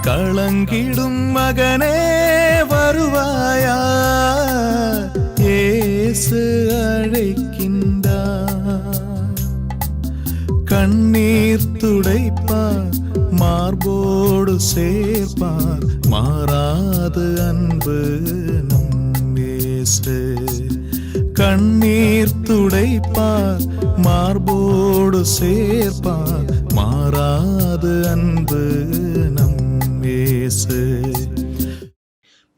கலங்கிடும் மகனே வருவாயா, இயேசு அழைக்கின்றார். கண்ணீர் துடைப்பார், மார்போடு சேர்ப்பார், மாறாது அன்பு நம் இயேசு. கண்ணீர் துடைப்பார், மார்போடு சேர்ப்பார், மாறாது அன்பு நம் இயேசு.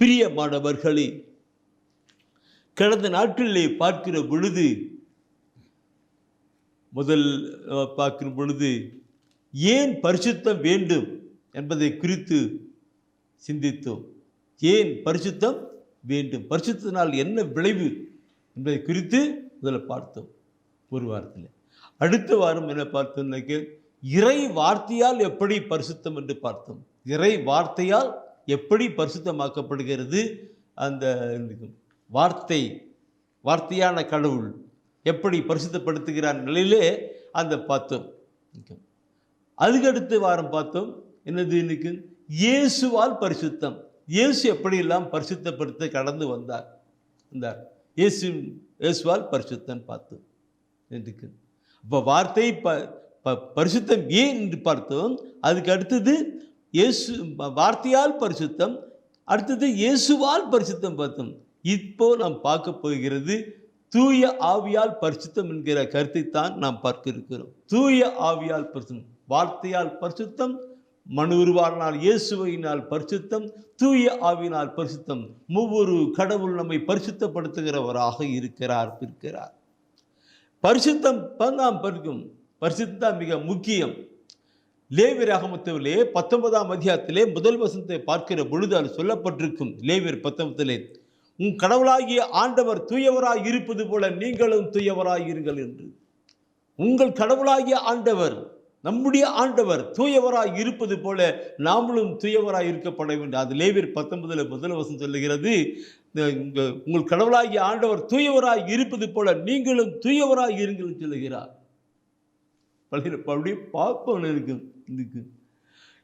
பிரியமானவர்களே, கடந்த நாட்களிலே பார்க்கிற பொழுது ஏன் பரிசுத்தம் வேண்டும் என்பதை குறித்து சிந்தித்தோம். ஏன் பரிசுத்தம் வேண்டும், பரிசுத்தத்தினால் என்ன விளைவு என்பதை குறித்து முதல்ல பார்த்தோம் ஒரு வாரத்தில். அடுத்த வாரம் என்ன பார்த்தோம்னாக்க, இறை வார்த்தையால் எப்படி பரிசுத்தம் என்று பார்த்தோம். இறை வார்த்தையால் எப்படி பரிசுத்தமாக்கப்படுகிறது, அந்த வார்த்தையான கடவுள் எப்படி பரிசுத்தப்படுத்துகிறார் நிலையிலே அந்த பார்த்தோம். அதுக்கடுத்த வாரம் பார்த்தோம் என்னது, இன்னைக்கு இயேசுவால் பரிசுத்தம். இயேசு எப்படியெல்லாம் பரிசுத்தப்படுத்த கடந்து வந்தார், இயேசுவால் பரிசுத்தம் பார்த்தோம். இப்போ வார்த்தை பரிசுத்தம் ஏன் என்று பார்த்தோம். அதுக்கு அடுத்தது வார்த்தையால் பரிசுத்தம், அடுத்தது இயேசுவால் பரிசுத்தம் பார்த்தோம். இப்போ நாம் பார்க்க போகிறது தூய ஆவியால் பரிசுத்தம் என்கிற கருத்தை தான் நாம் பார்க்க இருக்கிறோம். தூய ஆவியால் பரிசுத்தம், வார்த்தையால் பரிசுத்தம், மனு உருவானால் இயேசுவினால் பரிசுத்தம், தூய ஆவியினால் பரிசுத்தம். ஒவ்வொரு கடவுள் நம்மை பரிசுத்தப்படுத்துகிறவராக இருக்கிறார். பரிசுத்தம் நாம் படிக்கும், பரிசுத்தம் மிக முக்கியம். லேவியராகமத்திலே 19ஆம் அத்தியாயத்திலே முதல் வசனத்தை பார்க்கிற பொழுது அது சொல்லப்பட்டிருக்கும். லேவியர் 19 உன் கடவுளாகிய ஆண்டவர் தூயவராய் இருப்பது போல நீங்களும் தூயவராய் இருங்கள் என்று. உங்கள் கடவுளாகிய ஆண்டவர், நம்முடைய ஆண்டவர் தூயவராய் இருப்பது போல நாமளும் தூயவராய் இருக்கப்பட வேண்டும். அது லேவியர் 19 முதல் வசனம் சொல்லுகிறது, உங்கள் கடவுளாகிய ஆண்டவர் தூயவராய் இருப்பது போல நீங்களும் தூயவராய் இருங்கள் சொல்லுகிறார். அப்படியே பார்ப்போம் இருக்கு.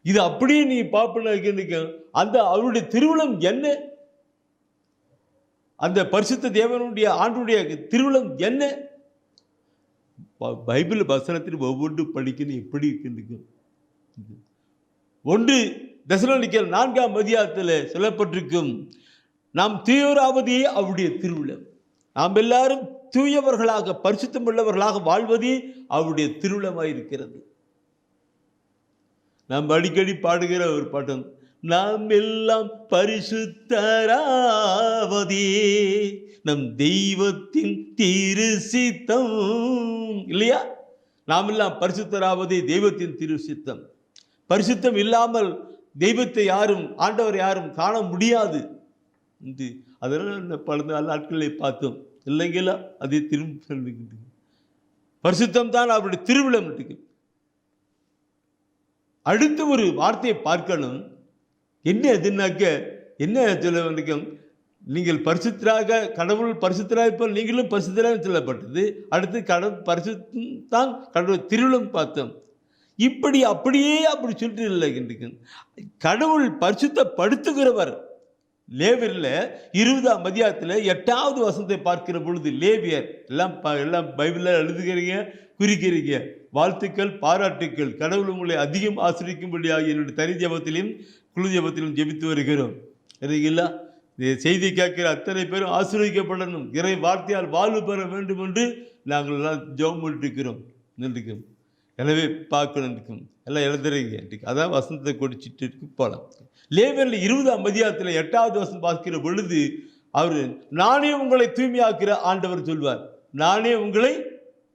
இது அப்படியே நீ பார்ப்ப, அந்த அவருடைய திருவிழம் என்ன, அந்த பரிசுத்த தேவனுடைய ஆண்டுடைய திருவிழம் என்ன, பைபிள் வசனத்தில் ஒவ்வொன்று படிக்கணும். எப்படி இருக்கு, 1 தெசலோனிக்கேயர் 4ஆம் அதிகாரத்தில் சொல்லப்பட்டிருக்கும், நாம் தூயவராவதே அவருடைய திருவிழம். நாம் எல்லாரும் தூயவர்களாக பரிசுத்தம் உள்ளவர்களாக வாழ்வதே அவருடைய திருவிழமாய் இருக்கிறது. நாம் அடிக்கடி பாடுகிற ஒரு பாட்டம், நாம் எல்லாம் பரிசுத்தராவதே நம் தெய்வத்தின் திருசித்தம், இல்லையா? நாம் எல்லாம் பரிசுத்தராவதே தெய்வத்தின் திருசித்தம். பரிசுத்தம் இல்லாமல் தெய்வத்தை யாரும், ஆண்டவர் யாரும் காண முடியாது. அதனால் பல நாட்களை பார்த்தோம் இல்லைங்களா? அதே திரும்ப சொல்லுகின்ற பரிசுத்தம் தான் அவருடைய திருவிழம். அடுத்த ஒரு வார்த்தையை பார்க்கணும். என்ன எதுனாக்க, என்ன சொல்ல வேண்டும், நீங்கள் பரிசுத்தராக, கடவுள் பரிசுத்தராக இருப்பால் நீங்களும் பரிசுத்தராக சொல்லப்பட்டது. அடுத்து கடவுள் பரிசுத்தம் தான் கடவுள் திருவிழம் பார்த்தோம். அப்படியே சொல்லிட்டு இல்லை. கடவுள் பரிசுத்தப்படுத்துகிறவர். லேவியரில் 20ஆம் அதிகாரத்தில் 8வது வசனத்தை பார்க்கிற பொழுது, லேவியர் எல்லாம் பைபிளில் எழுதுகிறீங்க, குறிக்கிறீங்க. வாழ்த்துக்கள், பாராட்டுக்கள். கடவுள் உங்களை அதிகம் ஆசிரிக்கும்படியாக என்னுடைய தனி ஜபத்திலும் குழு ஜபத்திலும் ஜெபித்து வருகிறோம். சரிங்களா? செய்தி கேட்கிற அத்தனை பேரும் ஆசீர்வதிக்கப்படணும், இறை வார்த்தையால் வாழ்வு பெற வேண்டும் என்று நாங்கள் எல்லாம் ஜெபம் பண்ணிருக்கிறோம். நின்றுக்கும். எனவே பார்க்கணும் எல்லாம் எழுதுறீங்க. அதான் வசனத்தை கொடிச்சிட்டு போகலாம். லேவியரில் 20ஆம் அதிகாரத்தில் 8வது வசனம் பார்க்கிற பொழுது, அவர் நானே உங்களை தூய்மை ஆக்கிற ஆண்டவர் சொல்வார். நானே உங்களை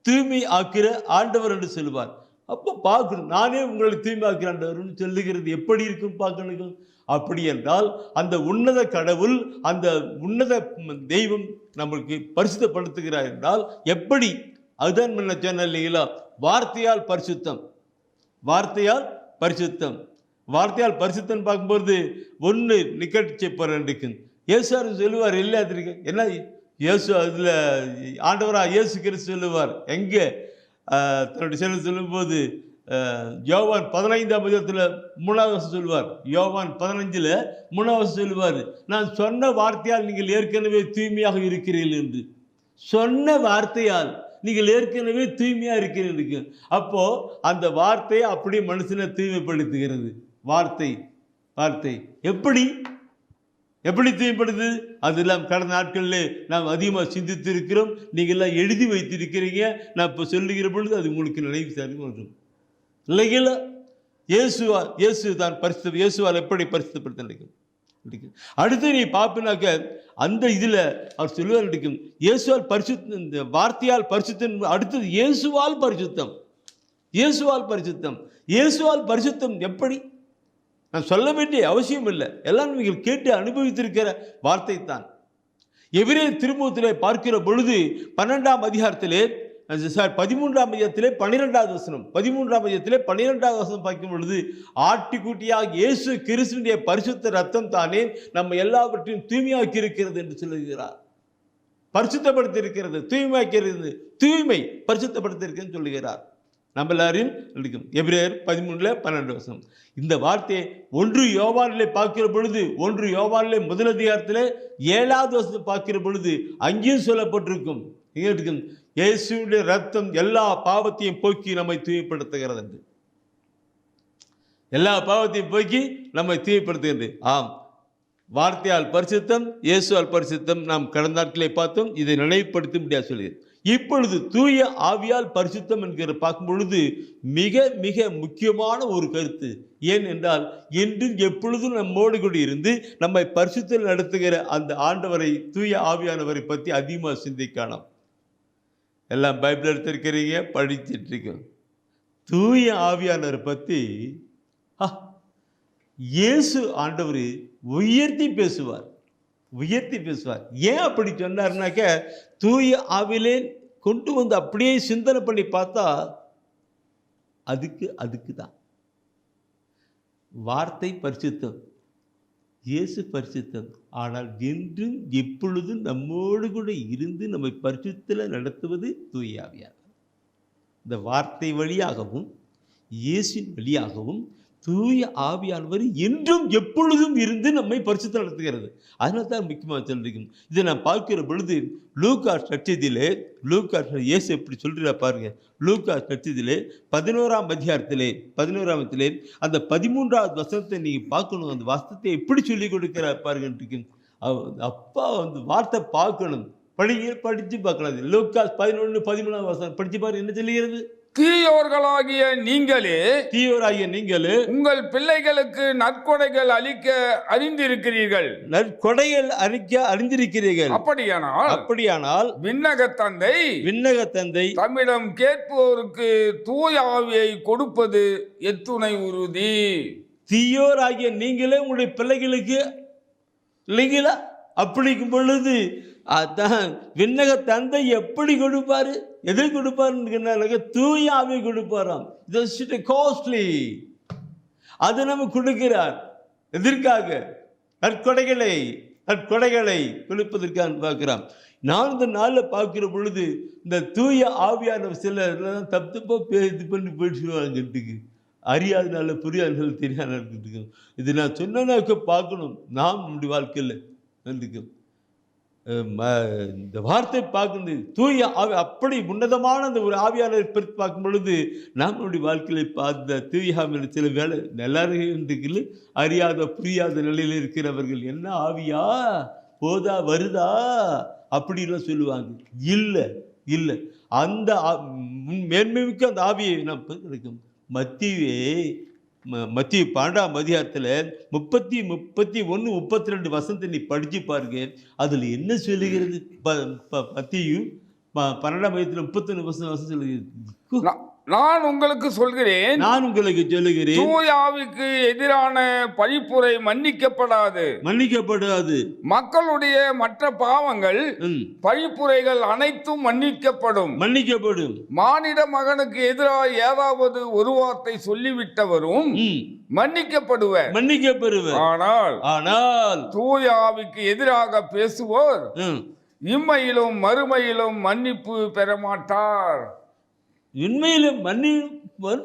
தூய்மை ஆக்கிற ஆண்டவர் என்று சொல்வார். அப்போ பார்க்கணும், நானே உங்களை தூய்மை ஆக்கிற ஆண்டவர் சொல்லுகிறது எப்படி இருக்கும் பார்க்கணும். அப்படி என்றால் அந்த உன்னத கடவுள், அந்த உன்னத தெய்வம் நம்மளுக்கு பரிசுத்தப்படுத்துகிறார் என்றால் எப்படி? அதுதான் முன்ன சொன்ன இல்லைங்களா, வார்த்தையால் பரிசுத்தம். வார்த்தையால் பரிசுத்தம், வார்த்தையால் பரிசுத்தம் பார்க்கும்போது ஒன்று நிக்கட்சி போறேன். இயேசுவார் சொல்லுவார், இல்லை அது என்ன இயேசு, அதில் ஆண்டவராக இயேசு கிறிஸ்து சொல்லுவார். எங்கே தன்னுடைய செயல் சொல்லும்போது, யோவான் 15ஆம் அதிகாரத்தில் 3வது வசனம் சொல்லுவார். யோவான் 15ல் 3வது வசனம் சொல்லுவார், நான் சொன்ன வார்த்தையால் நீங்கள் ஏற்கனவே தூய்மையாக இருக்கிறீர்கள் என்று. சொன்ன வார்த்தையால் நீங்கள் ஏற்கனவே தூய்மையாக இருக்கிறீர்கள். அப்போ அந்த வார்த்தையை அப்படியே மனுஷனை தூய்மைப்படுத்துகிறது. வார்த்தை எப்படி தூய்மைப்படுது? அதெல்லாம் கடந்த நாட்களில் நாம் அதிகமாக சிந்தித்து இருக்கிறோம். நீங்கள்லாம் எழுதி வைத்திருக்கிறீங்க. நான் இப்போ சொல்லுகிற பொழுது அது உங்களுக்கு நினைவு வரும் இல்லைங்களா? இயேசு தான் பரிசுத்த, இயேசுவால் எப்படி பரிசுத்தப்படுத்த. அடுத்து நீ பார்ப்பினாக்க அந்த இதில் அவர் சொல்லுவார் இருக்கும், இயேசுவால் பரிசுத்தம், இந்த வார்த்தையால் பரிசுத்தம். அடுத்தது இயேசுவால் பரிசுத்தம் எப்படி? நான் சொல்ல வேண்டிய அவசியம் இல்லை, எல்லாம் நீங்கள் கேட்டு அனுபவித்திருக்கிற வார்த்தை தான். எபிரேயர் திருமுகத்திலே பார்க்கிற பொழுது 13ஆம் அதிகாரத்திலே 13ஆம் அதிகாரத்திலே 12வது வசனம், 13ஆம் அதிகாரத்திலே 12வது வசனம் பார்க்கும் பொழுது, ஆட்டுக்குட்டியாக இயேசு கிறிஸ்துவினுடைய பரிசுத்த ரத்தம் தானே நம்ம எல்லாவற்றையும் தூய்மையாக்கி இருக்கிறது என்று சொல்லுகிறார். பரிசுத்தப்படுத்தி இருக்கிறது, தூய்மையாக்கிறது, தூய்மை பரிசுத்தப்படுத்தி இருக்கிறது சொல்லுகிறார். நம்ம எல்லாரையும் இருக்கும். எபிரேயர் 13:12 வசனம். இந்த வார்த்தையை 1 யோவானிலே பார்க்கிற பொழுது, 1 யோவானிலே 1 அதிகாரத்திலே 7வது வசனம் பார்க்கிற பொழுது அங்கேயும் சொல்லப்பட்டிருக்கும், இயேசுவினுடைய ரத்தம் எல்லா பாவத்தையும் போக்கி நம்மை தூய்மைப்படுத்துகிறது என்று. எல்லா பாவத்தையும் போக்கி நம்மை தூய்மைப்படுத்துகிறது. ஆம், வார்த்தையால் பரிசுத்தம், இயேசுவால் பரிசுத்தம். நாம் கடந்த நாட்களை பார்த்தோம். இதை நினைவுபடுத்த முடியாது சொல்லுகிறது. இப்பொழுது தூய ஆவியால் பரிசுத்தம் என்கிற பார்க்கும் பொழுது மிக மிக முக்கியமான ஒரு கருத்து. ஏன் என்றால், என்றும் எப்பொழுதும் நம்மோடு கூட இருந்து நம்மை பரிசுத்தம் நடத்துகிற அந்த ஆண்டவரை, தூய ஆவியானவரை பற்றி அதிகமாக சிந்திக்கலாம். எல்லாம் பைபிள் எடுத்திருக்கிறீங்க, படிச்சுட்டு இருக்கோம். தூய ஆவியானவரை பற்றி இயேசு ஆண்டவர் உயர்த்தி பேசுவார். ஏன் அப்படி சொன்னார்னாக்க, தூய ஆவிலே கொண்டு வந்து அப்படியே சிந்தனை பண்ணி பார்த்தா அதுக்கு தான் வார்த்தை பரிசுத்தம், இயேசு பரிசுத்தம். ஆனால் என்றும் எப்பொழுதும் நம்மோடு கூட இருந்து நம்மை பரிசுத்தத்தில் நடத்துவது தூய ஆவியானவர். இந்த வார்த்தை வழியாகவும் இயேசின் வழியாகவும் தூய ஆவியானவர் என்றும் எப்பொழுதும் இருந்து நம்மை பரிசுத்தம் நடத்துகிறது. அதனால தான் முக்கியமாக சொல்லிருக்கும். இதை நான் பார்க்கிற பொழுது லூக்கா நட்சத்திலே, இயேசு எப்படி சொல்கிறா பாருங்க. லூக்கா நட்சத்திலே 11ஆம் அதிகாரத்திலே அந்த 13வது வசனத்தை நீங்கள் பார்க்கணும். அந்த வசனத்தை எப்படி சொல்லி கொடுக்கிறார் பாருங்க. அப்பா வந்து வார்த்தை பார்க்கணும், படித்து பார்க்கலாம். லூக்கா 11:13 வசனம் படித்து பாருங்க, என்ன சொல்லுகிறது? தீயோராகிய நீங்களே உங்கள் பிள்ளைகளுக்கு நற்கொடைகள் அளிக்க அறிந்திருக்கிறீர்கள். அப்படியானால் விண்ணக தந்தை தம்மிடம் கேட்போருக்கு தூய ஆவியை கொடுப்பது எத்துணை உறுதி. தீயோராகிய நீங்களே உங்களுடைய பிள்ளைகளுக்கு இல்லைங்களா? அப்படிக்கும் பொழுது அதான் விண்ணக தந்தை எப்படி கொடுப்பாரு, எதை கொடுப்பாரு? தூய ஆவியை கொடுப்பாராம். காஸ்ட்லி. அது நம்ம கொடுக்கிறார். எதற்காக? நற்கொடைகளை கொடுப்பதற்காக பார்க்கிறோம். நான் இந்த நாளில் பார்க்கிற பொழுது இந்த தூய ஆவியான சிலர் தப்பு இது பண்ணி போயிடுவாங்க. அறியாதனால, புரியாதனால, தெரியாத. இது நான் சொன்னாக்க பார்க்கணும். நாம் நம்முடைய வாழ்க்கையில் நன்றிக்கும் இந்த வார்த்தை பார்க்கணும். தூய ஆவி அப்படி உன்னதமான அந்த ஒரு ஆவியாளரை பற்றி பார்க்கும் பொழுது நம்மளுடைய வாழ்க்கையில் பார்த்த தூய ஆவியான சில வேலை எல்லாரும் அறியாத புரியாத நிலையில் இருக்கிறவர்கள், என்ன ஆவியா போதா வருதா அப்படின்லாம் சொல்லுவாங்க. இல்லை அந்த மேன்மைமிக்க அந்த ஆவியை நாம் கிடைக்கும். மத்திய 12ஆம் அதிகாரத்தில் 31, 32 வசனத்தை நீ படித்து பாருங்க. அதில் என்ன சொல்லுகிறது? மத்திய 12ஆம் அதிகாரத்தில் 31 வசனம் சொல்லுகிறது. நான் உங்களுக்கு சொல்கிறேன், தூய ஆவிக்கு எதிரான பழிப்புரை மன்னிக்கப்படாது. மக்களுடைய மற்ற பாவங்கள், பழிப்புரைகள் அனைத்தும் மன்னிக்கப்படும். மானிட மகனுக்கு எதிராக ஏதாவது ஒரு வார்த்தை சொல்லிவிட்டவரும் மன்னிக்கப்படுவர். ஆனால் தூய ஆவிக்கு எதிராக பேசுவோர் இம்மையிலும் மறுமையிலும் மன்னிப்பு பெற மாட்டார். உண்மையிலும்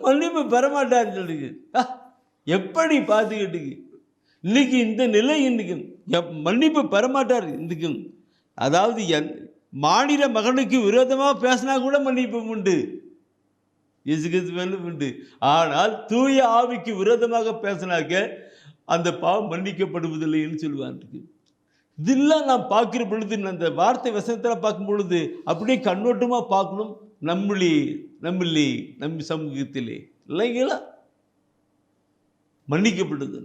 மன்னிப்பு பெறமாட்டார் சொல்லுங்க. எப்படி பார்த்துக்கிட்டு இன்னைக்கு இந்த நிலை இன்னைக்கு மன்னிப்பு பெறமாட்டார். இன்னைக்கு அதாவது மாநில மகனுக்கு விரோதமாக பேசினா கூட மன்னிப்பு உண்டு, உண்டு. ஆனால் தூய ஆவிக்கு விரோதமாக பேசினாக்க அந்த பாவம் மன்னிக்கப்படுவதில்லைன்னு சொல்லுவான். இதெல்லாம் நான் பார்க்குற பொழுது, அந்த வார்த்தை வசனத்தில் பார்க்கும் பொழுது அப்படியே கண்ணோட்டமாக பார்க்கணும். நம்ம சமூகத்திலே இல்லைங்களா மன்னிக்கப்படுது.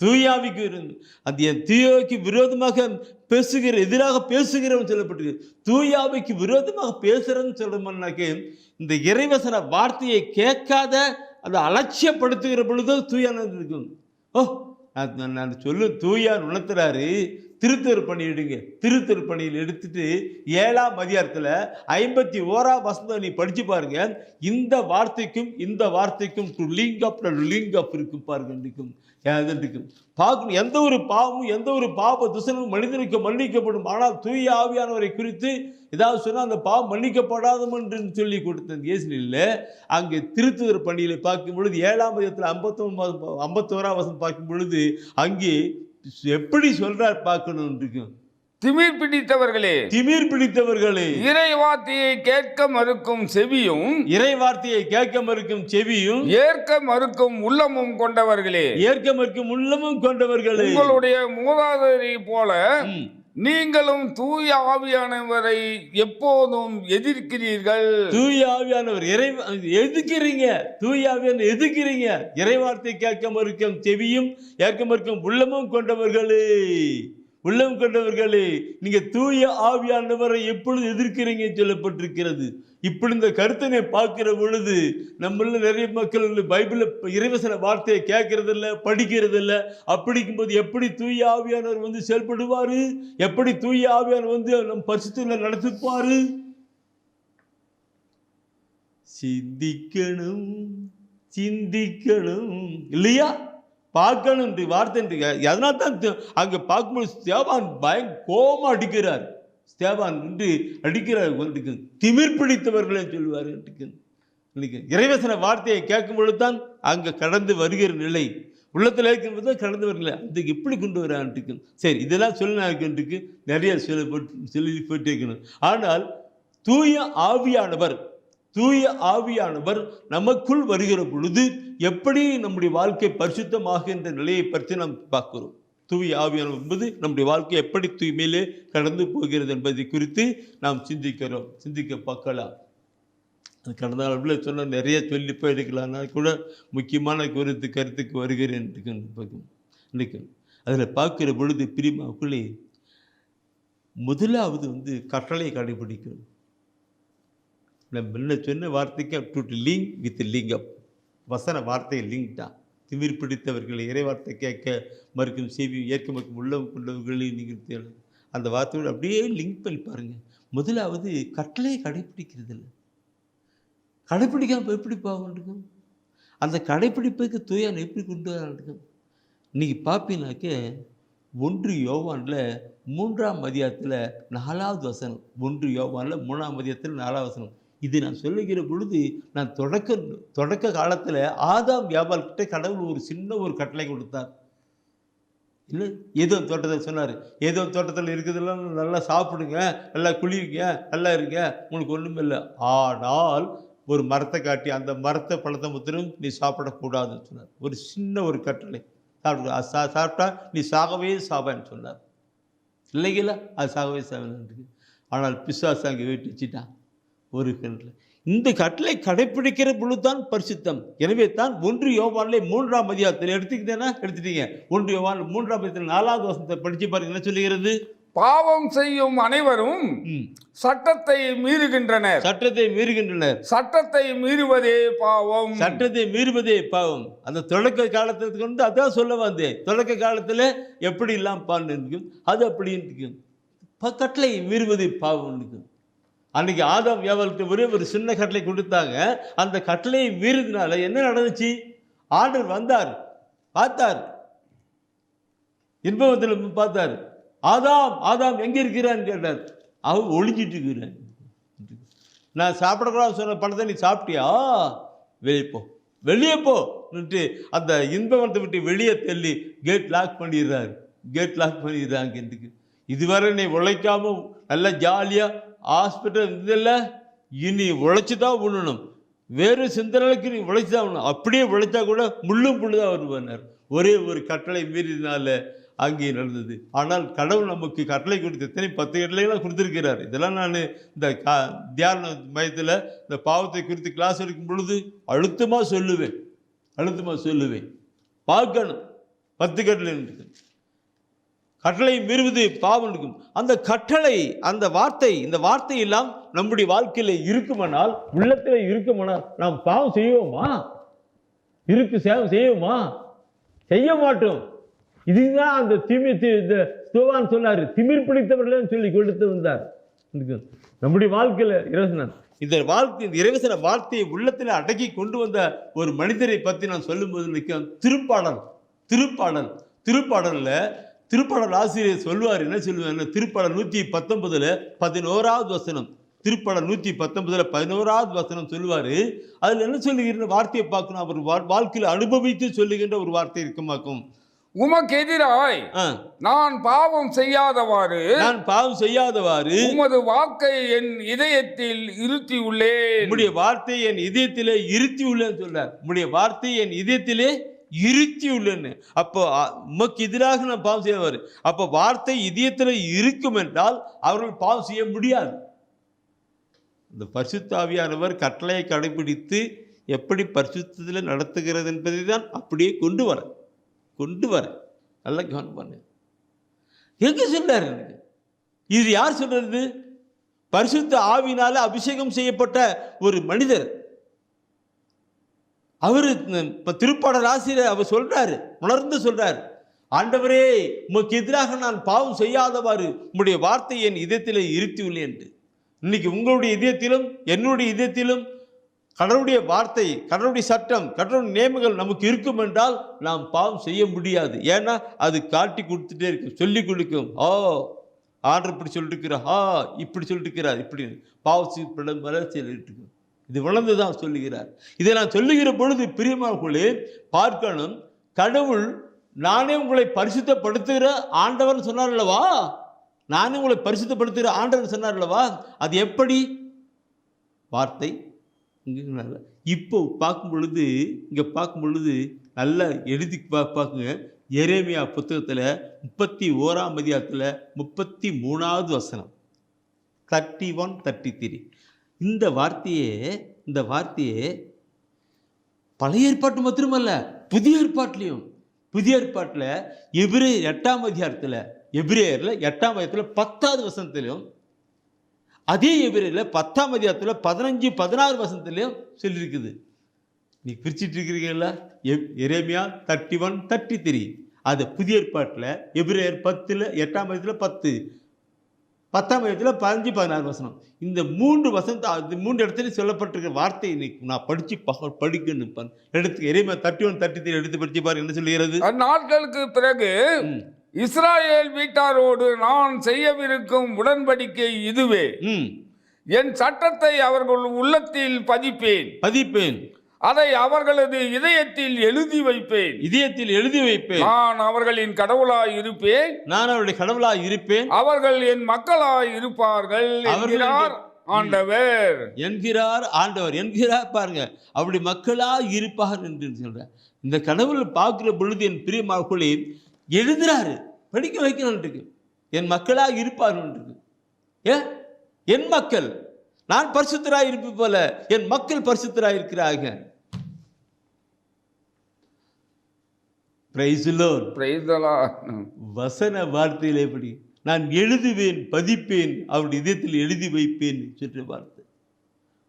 தூயாவிக்கு இருந்து அது என் தூயாவிக்கு விரோதமாக எதிராக பேசுகிறவன் சொல்லப்பட்டிருக்கு. தூயாவிக்கு விரோதமாக பேசுறன்னு சொல்லணும்னாக்க இந்த இறைவசன வார்த்தையை கேட்காத அதை அலட்சியப்படுத்துகிற பொழுது தூயானது இருக்கும். நான் தூயார் உணர்த்துறாரு, திருத்தர் பணி எடுங்க. திருத்தர் பணியில் எடுத்துட்டு 7ஆம் அதிகாரத்தில் 51ஆம் வசனம் நீ படிச்சு பாருங்க. இந்த வார்த்தைக்கும் டு லிங்க் அப் இருக்கும் பாருங்க. பார்க்கணும். எந்த ஒரு பாவமும் எந்த ஒரு பாவ துசனமும் மனிதனுக்கு மன்னிக்கப்படும். ஆனால் தூய ஆவியானவரை குறித்து ஏதாவது சொன்னால் அந்த பாவம் மன்னிக்கப்படாதம் என்று சொல்லி கொடுத்த இயேசு இல்லை. அங்கே திருத்துதர் பணியில் பார்க்கும் பொழுது 7ஆம் அதிகாரத்தில் 51ஆம் வசனம் பார்க்கும் பொழுது அங்கே எப்படி சொல்றார் பார்க்கணும். திமிர் பிடித்தவர்களே இறை வார்த்தையை கேட்க மறுக்கும் செவியும் ஏற்க மறுக்கும் உள்ளமும் கொண்டவர்களே உங்களுடைய மூதாதையரை போல நீங்களும் தூய ஆவியானவரை எப்போதும் எதிர்க்கிறீர்கள். தூய ஆவியானவர் எதிர்க்கிறீங்க. தூய ஆவியானவர் எதிர்க்கிறீங்க. இறை வார்த்தை கேட்க மறுக்கும் செவியும் ஏற்க மறுக்கும் உள்ளமும் கொண்டவர்களே நீங்க தூய ஆவியானவரை எப்பொழுது எதிர்க்கிறீங்க சொல்லப்பட்டிருக்கிறது. இப்படி இந்த கருத்தினை பார்க்கிற பொழுது நம்மள நிறைய மக்கள் பைபிள இறைவசன வார்த்தையை கேட்கறது இல்லை, படிக்கிறது இல்லை. அப்படிக்கும்போது எப்படி தூய ஆவியானவர் செயல்படுவாரு? எப்படி தூய ஆவியானவர் நம் பரிசுத்தங்களை நடத்திப்பாரு? சிந்திக்கணும் இல்லையா? பார்க்கணும் வார்த்தை. அதனால தான் அங்கே பார்க்கும்போது ஸ்தேவான் கோபமாக அடிக்கிறார். ஸ்தேவான் அடிக்கிறார். திமிர் பிடித்தவர்களே சொல்லுவார். இறைவசன வார்த்தையை கேட்கும் பொழுது தான் அங்கே கடந்து வருகிற நிலை, உள்ளத்தில் இருக்கும்போது தான் கடந்து வருகிற நிலை. அதுக்கு எப்படி கொண்டு வரான்ட்டுக்கு சரி இதெல்லாம் சொல்லினாருக்கு நிறைய சொல்லி போயிட்டே இருக்கணும். ஆனால் தூய ஆவியானவர் நமக்குள் வருகிற பொழுது எப்படி நம்முடைய வாழ்க்கை பரிசுத்தமாகின்ற நிலையை பற்றி நாம் பார்க்கிறோம். தூய ஆவியானவர் என்பது நம்முடைய வாழ்க்கை எப்படி தூய்மையிலே கடந்து போகிறது என்பதை குறித்து நாம் சிந்திக்க பார்க்கலாம். அது கடந்த நாளில் சொன்ன நிறைய சொல்லி போயிருக்கலாம். நான் கூட முக்கியமான கருத்துக்கு வருகிறேன். இன்றைக்கு அதில் பார்க்கிற பொழுது பிரியமாவுக்குள்ளே முதலாவது கட்டளை கடைபிடிக்கணும். நம்ம முன்ன சொன்ன வார்த்தைக்கு டு லிங்க் வித் லிங்க் அப். வசன வார்த்தை லிங்க் தான். திமிர் பிடித்தவர்கள் இறை வார்த்தை கேட்க மறுக்கும் செவி ஏற்க மறுக்கும் உள்ளம் கொண்டவர்களை நீங்கள் தேவை அந்த வார்த்தையோடு அப்படியே லிங்க் பண்ணி பாருங்கள். முதலாவது கட்டளையை கடைப்பிடிக்கிறது இல்லை. கடைப்பிடிக்காமல் எப்படி பாவம்? அந்த கடைப்பிடிப்புக்கு தூயான எப்படி கொண்டு வரான்? இன்றைக்கி பார்ப்பீங்கனாக்க 1 யோவானில் 3ஆம் அதிகாரத்தில் 4வது வசனம். 1 யோவானில் 3ஆம் அதிகாரத்தில் 4வது வசனம். இது நான் சொல்லுகிற பொழுது நான் தொடக்க காலத்தில் ஆதாம் வியாபாரத்திட்ட கடவுள் ஒரு சின்ன ஒரு கட்டளை கொடுத்தார். இல்லை ஏதோ தோட்டத்தில் சொன்னார், ஏதோ தோட்டத்தில் இருக்கிறதெல்லாம் நல்லா சாப்பிடுங்க, நல்லா குளிங்க, நல்லா இருங்க, உங்களுக்கு ஒன்றுமே இல்லை. ஆனால் ஒரு மரத்தை காட்டி அந்த மரத்தை பழத்தை முத்திரும் நீ சாப்பிடக்கூடாதுன்னு சொன்னார். ஒரு சின்ன ஒரு கட்டளை. சாப்பிட்டா நீ சாகவே சாவான்னு சொன்னார். இல்லைங்களா? அது சாகவே சாவேன்னு. ஆனால் பிசாசு அங்கே வீட்டு வச்சுட்டான் ஒரு கட்டில். இந்த கட்டளை கடைப்பிடிக்கிற பொழுதுதான் பரிசுத்தம். எனவே தான் 1 யோவானிலே 3ஆம் அதிகாரத்தில் எடுத்துட்டீங்க. 1 யோவான் 3ஆம் அதிகாரத்தில் 4வது வசனத்தை படிச்சு பாருங்க. என்ன சொல்லுகிறது? பாவம் செய்யும் அனைவரும் சட்டத்தை மீறுகின்றனர். சட்டத்தை மீறுவதே பாவம். அந்த தொடக்க காலத்துக்கு அதான் சொல்ல வந்தேன். தொடக்க காலத்தில் எப்படி இல்லாம பாருங்க, அது அப்படி கட்டளை மீறுவது பாவம். அன்னைக்கு ஆதாம் வியாபாரத்தை ஒரே ஒரு சின்ன கட்டளை கொடுத்தாங்க. அந்த கட்டளையை மீறினால என்ன நடந்துச்சு? ஆண்டவர் வந்தார், பார்த்தார், இன்பத்தில் பார்த்தார். ஆதாம் எங்கே இருக்கிறான்னு கேட்டார். அவன் ஒளிஞ்சிட்டு இருக்கிறான். நான் சாப்பிடக்கூடாது சொன்ன பழத்தை நீ சாப்பிட்டியா? வெளியே போன்னுட்டு அந்த இன்பவனத்தை விட்டு வெளியே தள்ளி கேட் லாக் பண்ணிடுறாங்க. எனக்கு இதுவரை நீ உழைக்காம நல்லா ஜாலியாக ஹாஸ்பிட்டல் இருந்ததில்ல, இனி உழைச்சி தான் விடணும், வேறு சிந்தனைக்கு நீ உழைச்சி தான் விடணும். அப்படியே உழைச்சா கூட முள்ளும் தான் வருவார். ஒரே ஒரு கட்டளை மீறினால அங்கே நடந்தது. ஆனால் கடவுள் நமக்கு கட்டளை கொடுத்து எத்தனை 10 கட்டளைகளாக கொடுத்துருக்கிறார். இதெல்லாம் நான் இந்த தியான மையத்தில் இந்த பாவத்தை குறித்து கிளாஸ் எடுக்கும் பொழுது அழுத்தமாக சொல்லுவேன். பார்க்கணும் 10 கட்டளை இருக்கு. கட்டளை மீறுவது பாவம் இருக்கும். அந்த கட்டளை, அந்த வார்த்தை, இந்த வார்த்தை எல்லாம் நம்முடைய வாழ்க்கையில் இருக்குமானால், உள்ளத்தில் இருக்குமானால் நாம் பாவம் செய்வோமா? சேவம் செய்வோமா? செய்ய மாட்டோம். இதுதான் அந்த ஸ்தோவான் சொன்னார், திமிர் பிடித்தவர்கள் சொல்லி கொடுத்து வந்தார். நம்முடைய வாழ்க்கையில் இந்த இறைவசன வார்த்தையை உள்ளத்தில் அடக்கி கொண்டு வந்த ஒரு மனிதரை பற்றி நான் சொல்லும்போது திருப்பாடல் ஆசிரியர் சொல்லுவார். என்ன சொல்லுவார்? திருப்பாடல் 119 11வது வசனம். திருப்பாடல் 119 11வது வசனம் சொல்லுவார். அதில் என்ன சொல்லுகின்ற வார்த்தையை பார்க்கணும், அவர் வாழ்க்கையில் அனுபவித்து சொல்லுகின்ற ஒரு வார்த்தை இருக்குமாக்கும். உமக்கு எதிராய் நான் பாவம் செய்யாதவாறு உமது வாக்கை என் இதயத்தில் இருத்தி உள்ளேன். உம்முடைய வார்த்தை என் இதயத்திலே இருத்தி உள்ளேன்னு சொல்றார். உம்முடைய வார்த்தை என் இதயத்திலே இருத்தி உள்ளேன்னு. அப்போ உமக்கு எதிராக நான் பாவம் செய்யவாரு. அப்போ வார்த்தை இதயத்தில் இருக்கும் என்றால் அவர்கள் பாவம் செய்ய முடியாது. இந்த பரிசுத்த ஆவியானவர் கட்டளையை கடைபிடித்து எப்படி பரிசுத்தத்தில் நடத்துகிறது என்பதை தான் அப்படியே கொண்டு வர நல்லா கவனம் பண்ணு. எங்க சொல்றாரு? இது யார் சொல்றது? பரிசுத்த ஆவியினால அபிஷேகம் செய்யப்பட்ட ஒரு மனிதர். அவரு திருப்பாடல் ஆசிரியர் அவர் சொல்றாரு, உணர்ந்து சொல்றாரு, ஆண்டவரே உமக்கு எதிராக நான் பாவம் செய்யாதவாறு உம்முடைய வார்த்தை என் இதயத்தில் இருத்தி உள்ளேன் என்று. இன்னைக்கு உங்களுடைய இதயத்திலும் என்னுடைய இதயத்திலும் கடவுளுடைய வார்த்தை, கடவுளுடைய சட்டம், கடவுளுடைய நியமங்கள் நமக்கு இருக்கும் என்றால் நாம் பாவம் செய்ய முடியாது. ஏன்னா அது காட்டி கொடுத்துட்டே இருக்கும், சொல்லி கொடுக்கும். ஆண்டவர் இப்படி சொல்லிட்டு இருக்கிறார், இப்படி சொல்லிட்டு இருக்கிறார், இப்படி பாவம் வர சொல்லிட்டு இருக்கும். இது வளர்ந்துதான் சொல்லுகிறார். இதை நான் சொல்லுகிற பொழுது பிரியமானவர்களே பார்க்கணும், கடவுள் நானே உங்களை பரிசுத்தப்படுத்துகிற ஆண்டவர் சொன்னார் அல்லவா? நானே உங்களை பரிசுத்தப்படுத்துகிற ஆண்டவர் சொன்னார் அல்லவா? அது எப்படி? வார்த்தை. இப்போ பார்க்கும் பொழுது நல்லா எழுதி பார்க்குங்க. எரேமியா புத்தகத்தில் 31ஆம் அதிகாரத்தில் 33வது வசனம், 31, 33. இந்த வார்த்தையே பழைய ஏற்பாட்டு மாத்திரமல்ல, புதிய ஏற்பாட்டில் எபிரேயர் 8ஆம் அதிகாரத்தில், எபிரேயரில் 8ஆம் அதிகாரத்தில் 10வது வசனத்திலும், அதே எபிரேயரில் 10ஆம் அதிகாரத்தில் 15, 16 வசனத்திலையும் சொல்லியிருக்குது. நீ பிரிச்சுட்டு இருக்கிறீங்களா? எரேமியா 31, 33. அது புதிய ஏற்பாட்டில் எபிரேயர் 10, 8ஆம் அதிகாரத்தில் 10, 10ஆம் அதிகாரத்தில் 15, 16 வசனம். இந்த 3 வசனத்தை 3 இடத்துல சொல்லப்பட்டிருக்கிற வார்த்தை இன்னைக்கு நான் படிக்கணும். எடுத்து எரேமியா 31, 33 எடுத்து படிச்சு பாரு, என்ன சொல்லுகிறது? அந்நாட்களுக்கு பிறகு இஸ்ராயேல் வீட்டாரோடு நான் செய்யவிருக்கும் உடன்படிக்கை இதுவே, என் சட்டத்தை அவர்கள் உள்ளத்தில் பதிப்பேன், அதை அவர்களது இதயத்தில் எழுதி வைப்பேன். நான் அவர்களின் கடவுளாய் இருப்பேன், அவர்கள் என் மக்களாய் இருப்பார்கள் என்கிறார் ஆண்டவர். பாருங்க, அப்படி மக்களாய் இருப்பார் என்று சொல்ற. இந்த கடவுள் பார்க்கிற பொழுது என் பிரியமானவர்களே எழுதுறாரு, படிக்க வைக்கணும். என் மக்களாக இருப்பார்கள். என் மக்கள், நான் பரிசுத்தராய் இருப்பது போல என் மக்கள் பரிசுத்தராய் இருக்கிறார்கள். வசன வார்த்தையில் எப்படி நான் எழுதுவேன், பதிப்பேன், அவருடைய இதயத்தில் எழுதி வைப்பேன் சொல்ற வார்த்தை.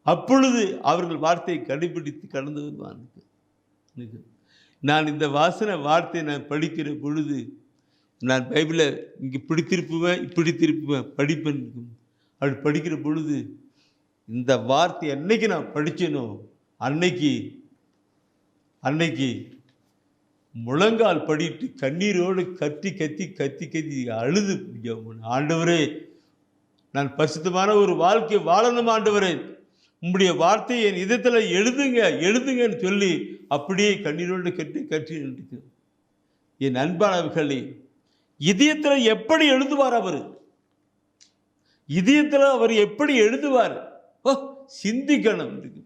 அப்பொழுது அவர்கள் வார்த்தையை கடைபிடித்து கடந்து வருவார்கள். நான் இந்த வார்த்தையை நான் படிக்கிற பொழுது நான் பைபிளை இங்கே இப்படி திருப்புவேன் படிப்பேன். அப்படி படிக்கிற பொழுது இந்த வார்த்தை அன்னைக்கு நான் படித்தேனோ அன்னைக்கு முழங்கால் படிட்டு கண்ணீரோடு கத்தி அழுது, ஆண்டவரே நான் பரிசுத்தமான ஒரு வாழ்க்கை வாழணும் ஆண்டவரே, உம்முடைய வார்த்தையை என் இதயத்தில் எழுதுங்க எழுதுங்கன்னு சொல்லி அப்படியே கண்ணீரோடு கட்டி இருக்கு. என் அன்பானவர்களே, இதயத்தில் எப்படி எழுதுவார் அவர்? இதயத்தில் அவர் எப்படி எழுதுவார்? ஓ, சிந்திக்கணும் இருக்கு.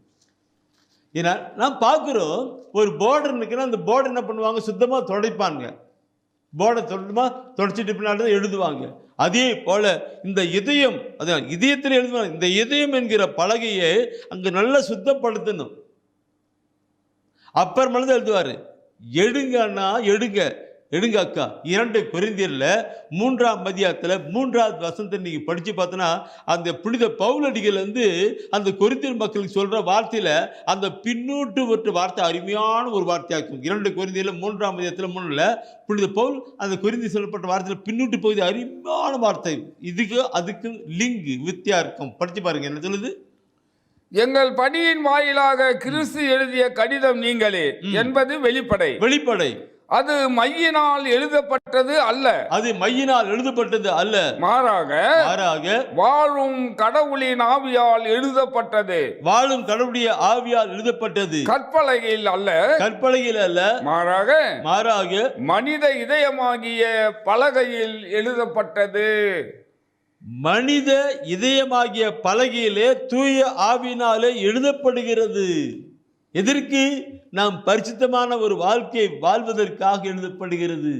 ஏன்னா நான் பார்க்குறோம், ஒரு போர்டர் இருக்குன்னா அந்த போர்டு என்ன பண்ணுவாங்க, சுத்தமாக துடைப்பாங்க. போர்டை சுத்தமாக துடைச்சிட்டு பின்னாடி தான் எழுதுவாங்க. அதே போல இந்த இதயம், அதான் இதயத்தில் எழுதுவாங்க. இந்த இதயம் என்கிற பலகையை அங்கே நல்லா சுத்தப்படுத்தணும். அப்புறமேல தான் எழுதுவார். எடுங்கன்னா எடுங்க அக்கா. 2 கொரிந்தியர்ல 3ஆம் அதிகாரத்தில் 3வது வசனத்தை நீங்க படிச்சு பார்த்தோன்னா, அந்த புனித பவுலடிகள் அந்த கொரிந்தியர் மக்களுக்கு சொல்ற வார்த்தையில அந்த பின்னூட்டு வார்த்தை அருமையான ஒரு வார்த்தையாக்கும். 2 கொரிந்தியர்ல 3ஆம் அதிகாரத்தில் 3ல புனித பவுல் அந்த கொரிந்தியர் சொல்லப்பட்ட வார்த்தையில பின்னூட்டு பகுதி அருமையான வார்த்தை. இதுக்கு அதுக்கு லிங்க் வித்தியாசம் படிச்சு பாருங்க. என்ன சொல்லுது? எங்கள் பணியின் வாயிலாக கிறிஸ்து எழுதிய கடிதம் நீங்களே என்பது வெளிப்படை. அது மையினால் எழுதப்பட்டது அல்ல. அது மையினால் எழுதப்பட்டது அல்ல. மாறாக வாழும் கடவுளின் ஆவியால் எழுதப்பட்டது. வாழும் கடவுளுடைய ஆவியால் எழுதப்பட்டது. கற்பலகையில் அல்ல. மாறாக மனித இதயமாகிய பலகையில் எழுதப்பட்டது. மனித இதயமாகிய பலகையிலே தூய ஆவியினாலே எழுதப்படுகிறது. எதற்கு? நாம் பரிசுத்தமான ஒரு வாழ்க்கையை வாழ்வதற்காக எழுதப்படுகிறது.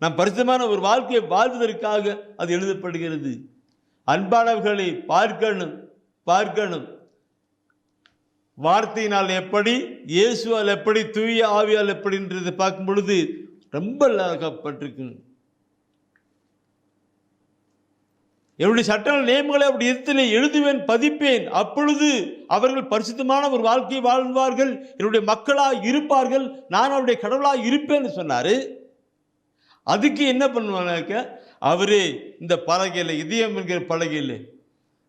நாம் பரிசுத்தமான ஒரு வாழ்க்கையை வாழ்வதற்காக அது எழுதப்படுகிறது. அன்பானவர்களை பார்க்கணும். வார்த்தையினால் எப்படி, இயேசுவால் எப்படி, தூய ஆவியால் எப்படின்றதை பார்க்கும் பொழுது ரொம்ப அழகப்பட்டிருக்கு. என்னுடைய சட்ட நியமங்களை அப்படி இடத்திலே எழுதுவேன், பதிப்பேன். அப்பொழுது அவர்கள் பரிசுத்தமான ஒரு வாழ்க்கையை வாழ்வார்கள், என்னுடைய மக்களாக இருப்பார்கள், நான் அவருடைய கடவுளாக இருப்பேன்னு சொன்னார். அதுக்கு என்ன பண்ணுவாங்க? அவரே இந்த பலகையில், இதயம் என்கிற பலகையில்,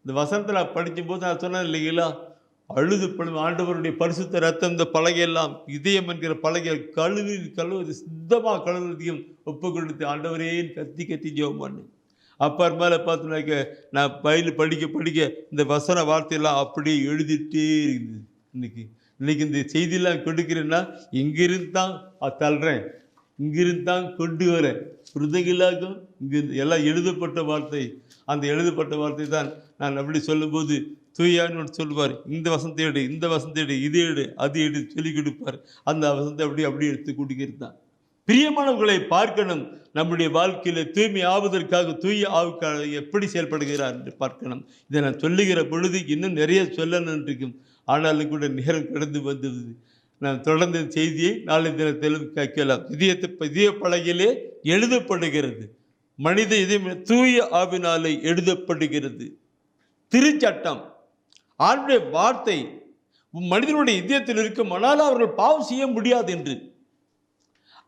இந்த வசனத்தில் படிக்கும் போது நான் சொன்னேன் இல்லைங்களா, அழுது ஆண்டவருடைய பரிசுத்த ரத்தம் இந்த பலகையெல்லாம், இதயம் என்கிற பலகை கழுவுது சுத்தமாக கழுவுறதையும் ஒப்பு கொடுத்து ஆண்டவரேன்னு கத்தி ஜெபம் பண்ணு. அப்புறமேல பார்த்தோம்னாக்க நான் படிக்க இந்த வசன வார்த்தையெல்லாம் அப்படியே எழுதிட்டே இருக்குது. இன்னைக்கு இந்த செய்தியெல்லாம் கொடுக்குறேன்னா இங்கிருந்து தான் தள்ளுறேன், இங்கிருந்து தான் கொண்டு வரேன். புரிதங்களாகும் இங்கிருந்து எல்லாம் எழுதப்பட்ட வார்த்தை. அந்த எழுதப்பட்ட வார்த்தை தான் நான் அப்படி சொல்லும்போது தூயான்னு சொல்லுவார், இந்த வசனத்தை எடு, இந்த வசனத்தை எடு, இது எடு, அது எடு சொல்லி கொடுப்பார். அந்த வசனத்தை அப்படியே எடுத்து கொடுக்கிறது தான். பிரியமானவர்களை பார்க்கணும். நம்முடைய வாழ்க்கையில் தூய்மை ஆவதற்காக தூய ஆவுக்காக எப்படி செயல்படுகிறார் என்று பார்க்கணும். இதை நான் சொல்லுகிற பொழுது இன்னும் நிறைய சொல்லணும் இருக்கும். ஆனாலும் கூட நேரம் கடந்து வந்தது. நான் தொடர்ந்த செய்தியை நாளை தினத்திலும் கேட்கலாம். இதய பலகையிலே எழுதப்படுகிறது. மனித இதயம் தூய ஆவினாலே எழுதப்படுகிறது. திருச்சட்டம், ஆண்டுடைய வார்த்தை மனிதனுடைய இதயத்தில் இருக்கும். ஆனால் அவர்கள் பாவம் செய்ய முடியாது என்று.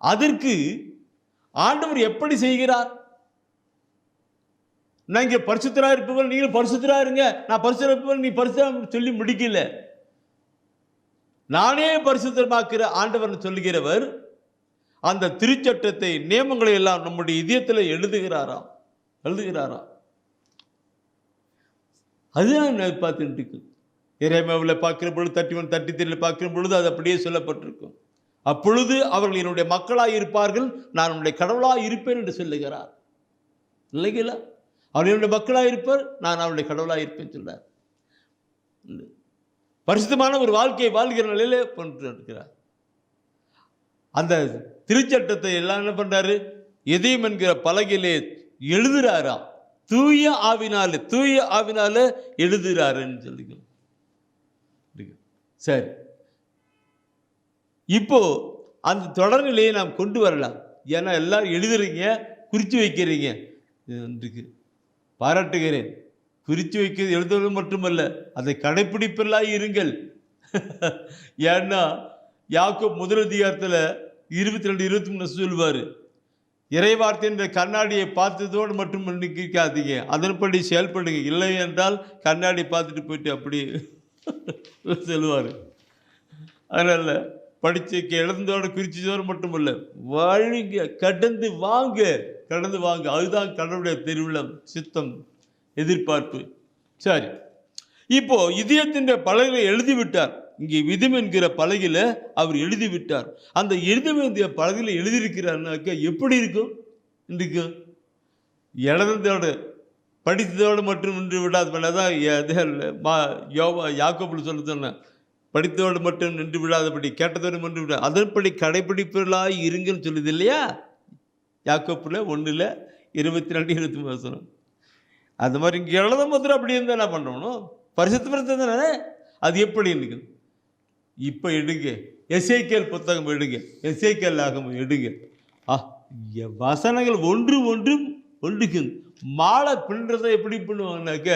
அதற்கு ஆண்டவர் எப்படி செய்கிறார்? நான் இங்கே பரிசுத்தராக இருப்பவர்கள் நீங்களும் பரிசுத்தராக இருங்க, நான் பரிசுத்தராக இருப்பவர்கள் நீ பரிசுத்தராக சொல்லி முடிக்கல. நானே பரிசுத்தமாக்குற ஆண்டவர் சொல்லுகிறவர் அந்த திருச்சட்டத்தை நியமங்களை எல்லாம் நம்முடைய இதயத்தில் எழுதுகிறாராம். அதுதான் பார்த்துட்டு இருக்கு. எரேமியாவில் பார்க்கிற பொழுது 31, 33 பார்க்கிற பொழுது அது அப்படியே சொல்லப்பட்டிருக்கும். அப்பொழுது அவர்கள் என்னுடைய மக்களாக இருப்பார்கள், நான் உன்னுடைய கடவுளாக இருப்பேன் என்று சொல்லுகிறார் இல்லைங்களா? அவர் என்னுடைய மக்களாக இருப்பார், நான் அவருடைய கடவுளாக இருப்பேன் சொல்றார். பரிசுத்தமான ஒரு வாழ்க்கையை வாழ்கிற நிலையிலே இருக்கிறார். அந்த திருச்சட்டத்தை எல்லாம் என்ன பண்றாரு? இதயம் என்கிற பலகையிலே எழுதுறாராம். தூய ஆவினால எழுதுறாருன்னு சொல்லிக்கணும். சரி, இப்போ அந்த தொடர்நிலையை நாம் கொண்டு வரலாம். ஏன்னா எல்லாரும் எழுதுறீங்க, குறித்து வைக்கிறீங்க. இன்றைக்கு பாராட்டுகிறேன். குறித்து வைக்கிறது எழுதுவது மட்டுமல்ல, அதை கடைப்பிடிப்பெல்லாம் இருங்கள். ஏன்னா யாக்கோபு 1 அதிகாரத்தில் 22, 23 சொல்லுவார், இறைவார்த்தை என்ற கண்ணாடியை பார்த்ததோடு மட்டும் நிற்காதீங்க, அதன்படி செயல்படுங்க, இல்லை என்றால் கண்ணாடி பார்த்துட்டு போயிட்டு அப்படி சொல்லுவார். அதனால் படித்து எழுந்தோடு குறிச்சதோடு மட்டுமல்ல, வாழ்க, கடந்து வாங்க. அதுதான் கடவுளுடைய திருவிழம், சித்தம், எதிர்பார்ப்பு. சரி, இப்போ இதயத்தின் பலகையில் எழுதிவிட்டார். இங்கே விதம் என்கிற பலகையில் அவர் எழுதிவிட்டார். அந்த எழுத வேண்டிய பலகையில் எழுதியிருக்கிறார்னாக்க எப்படி இருக்கும்? இன்றைக்கு எழுதத்தோடு படித்ததோடு மட்டும் நின்று விடாதபடிதான் யாக்கோபு சொல்ல சொன்னேன், படித்ததோடு மட்டும் நின்று விடாதபடி கேட்டதோடு மட்டும் விட அதன்படி கடைப்பிடிப்பவர்களாக இருங்கன்னு சொல்லுது இல்லையா? யாக்கோப்புல 1:22-23 அந்த மாதிரி இங்கே எழுத மாத்திரம் அப்படி இருந்தால் என்ன பண்ணணும்? பரிசுத்தப்படுத்த தானே. அது எப்படி இருக்கு? இப்போ எடுங்க, எசேக்கியேல் புத்தகம் எடுங்க, எசேக்கியேல் ஆகமம் எடுங்க. வசனங்கள் ஒன்றுக்கு மாலை பின்னுறதை எப்படி பண்ணுவாங்கனாக்க,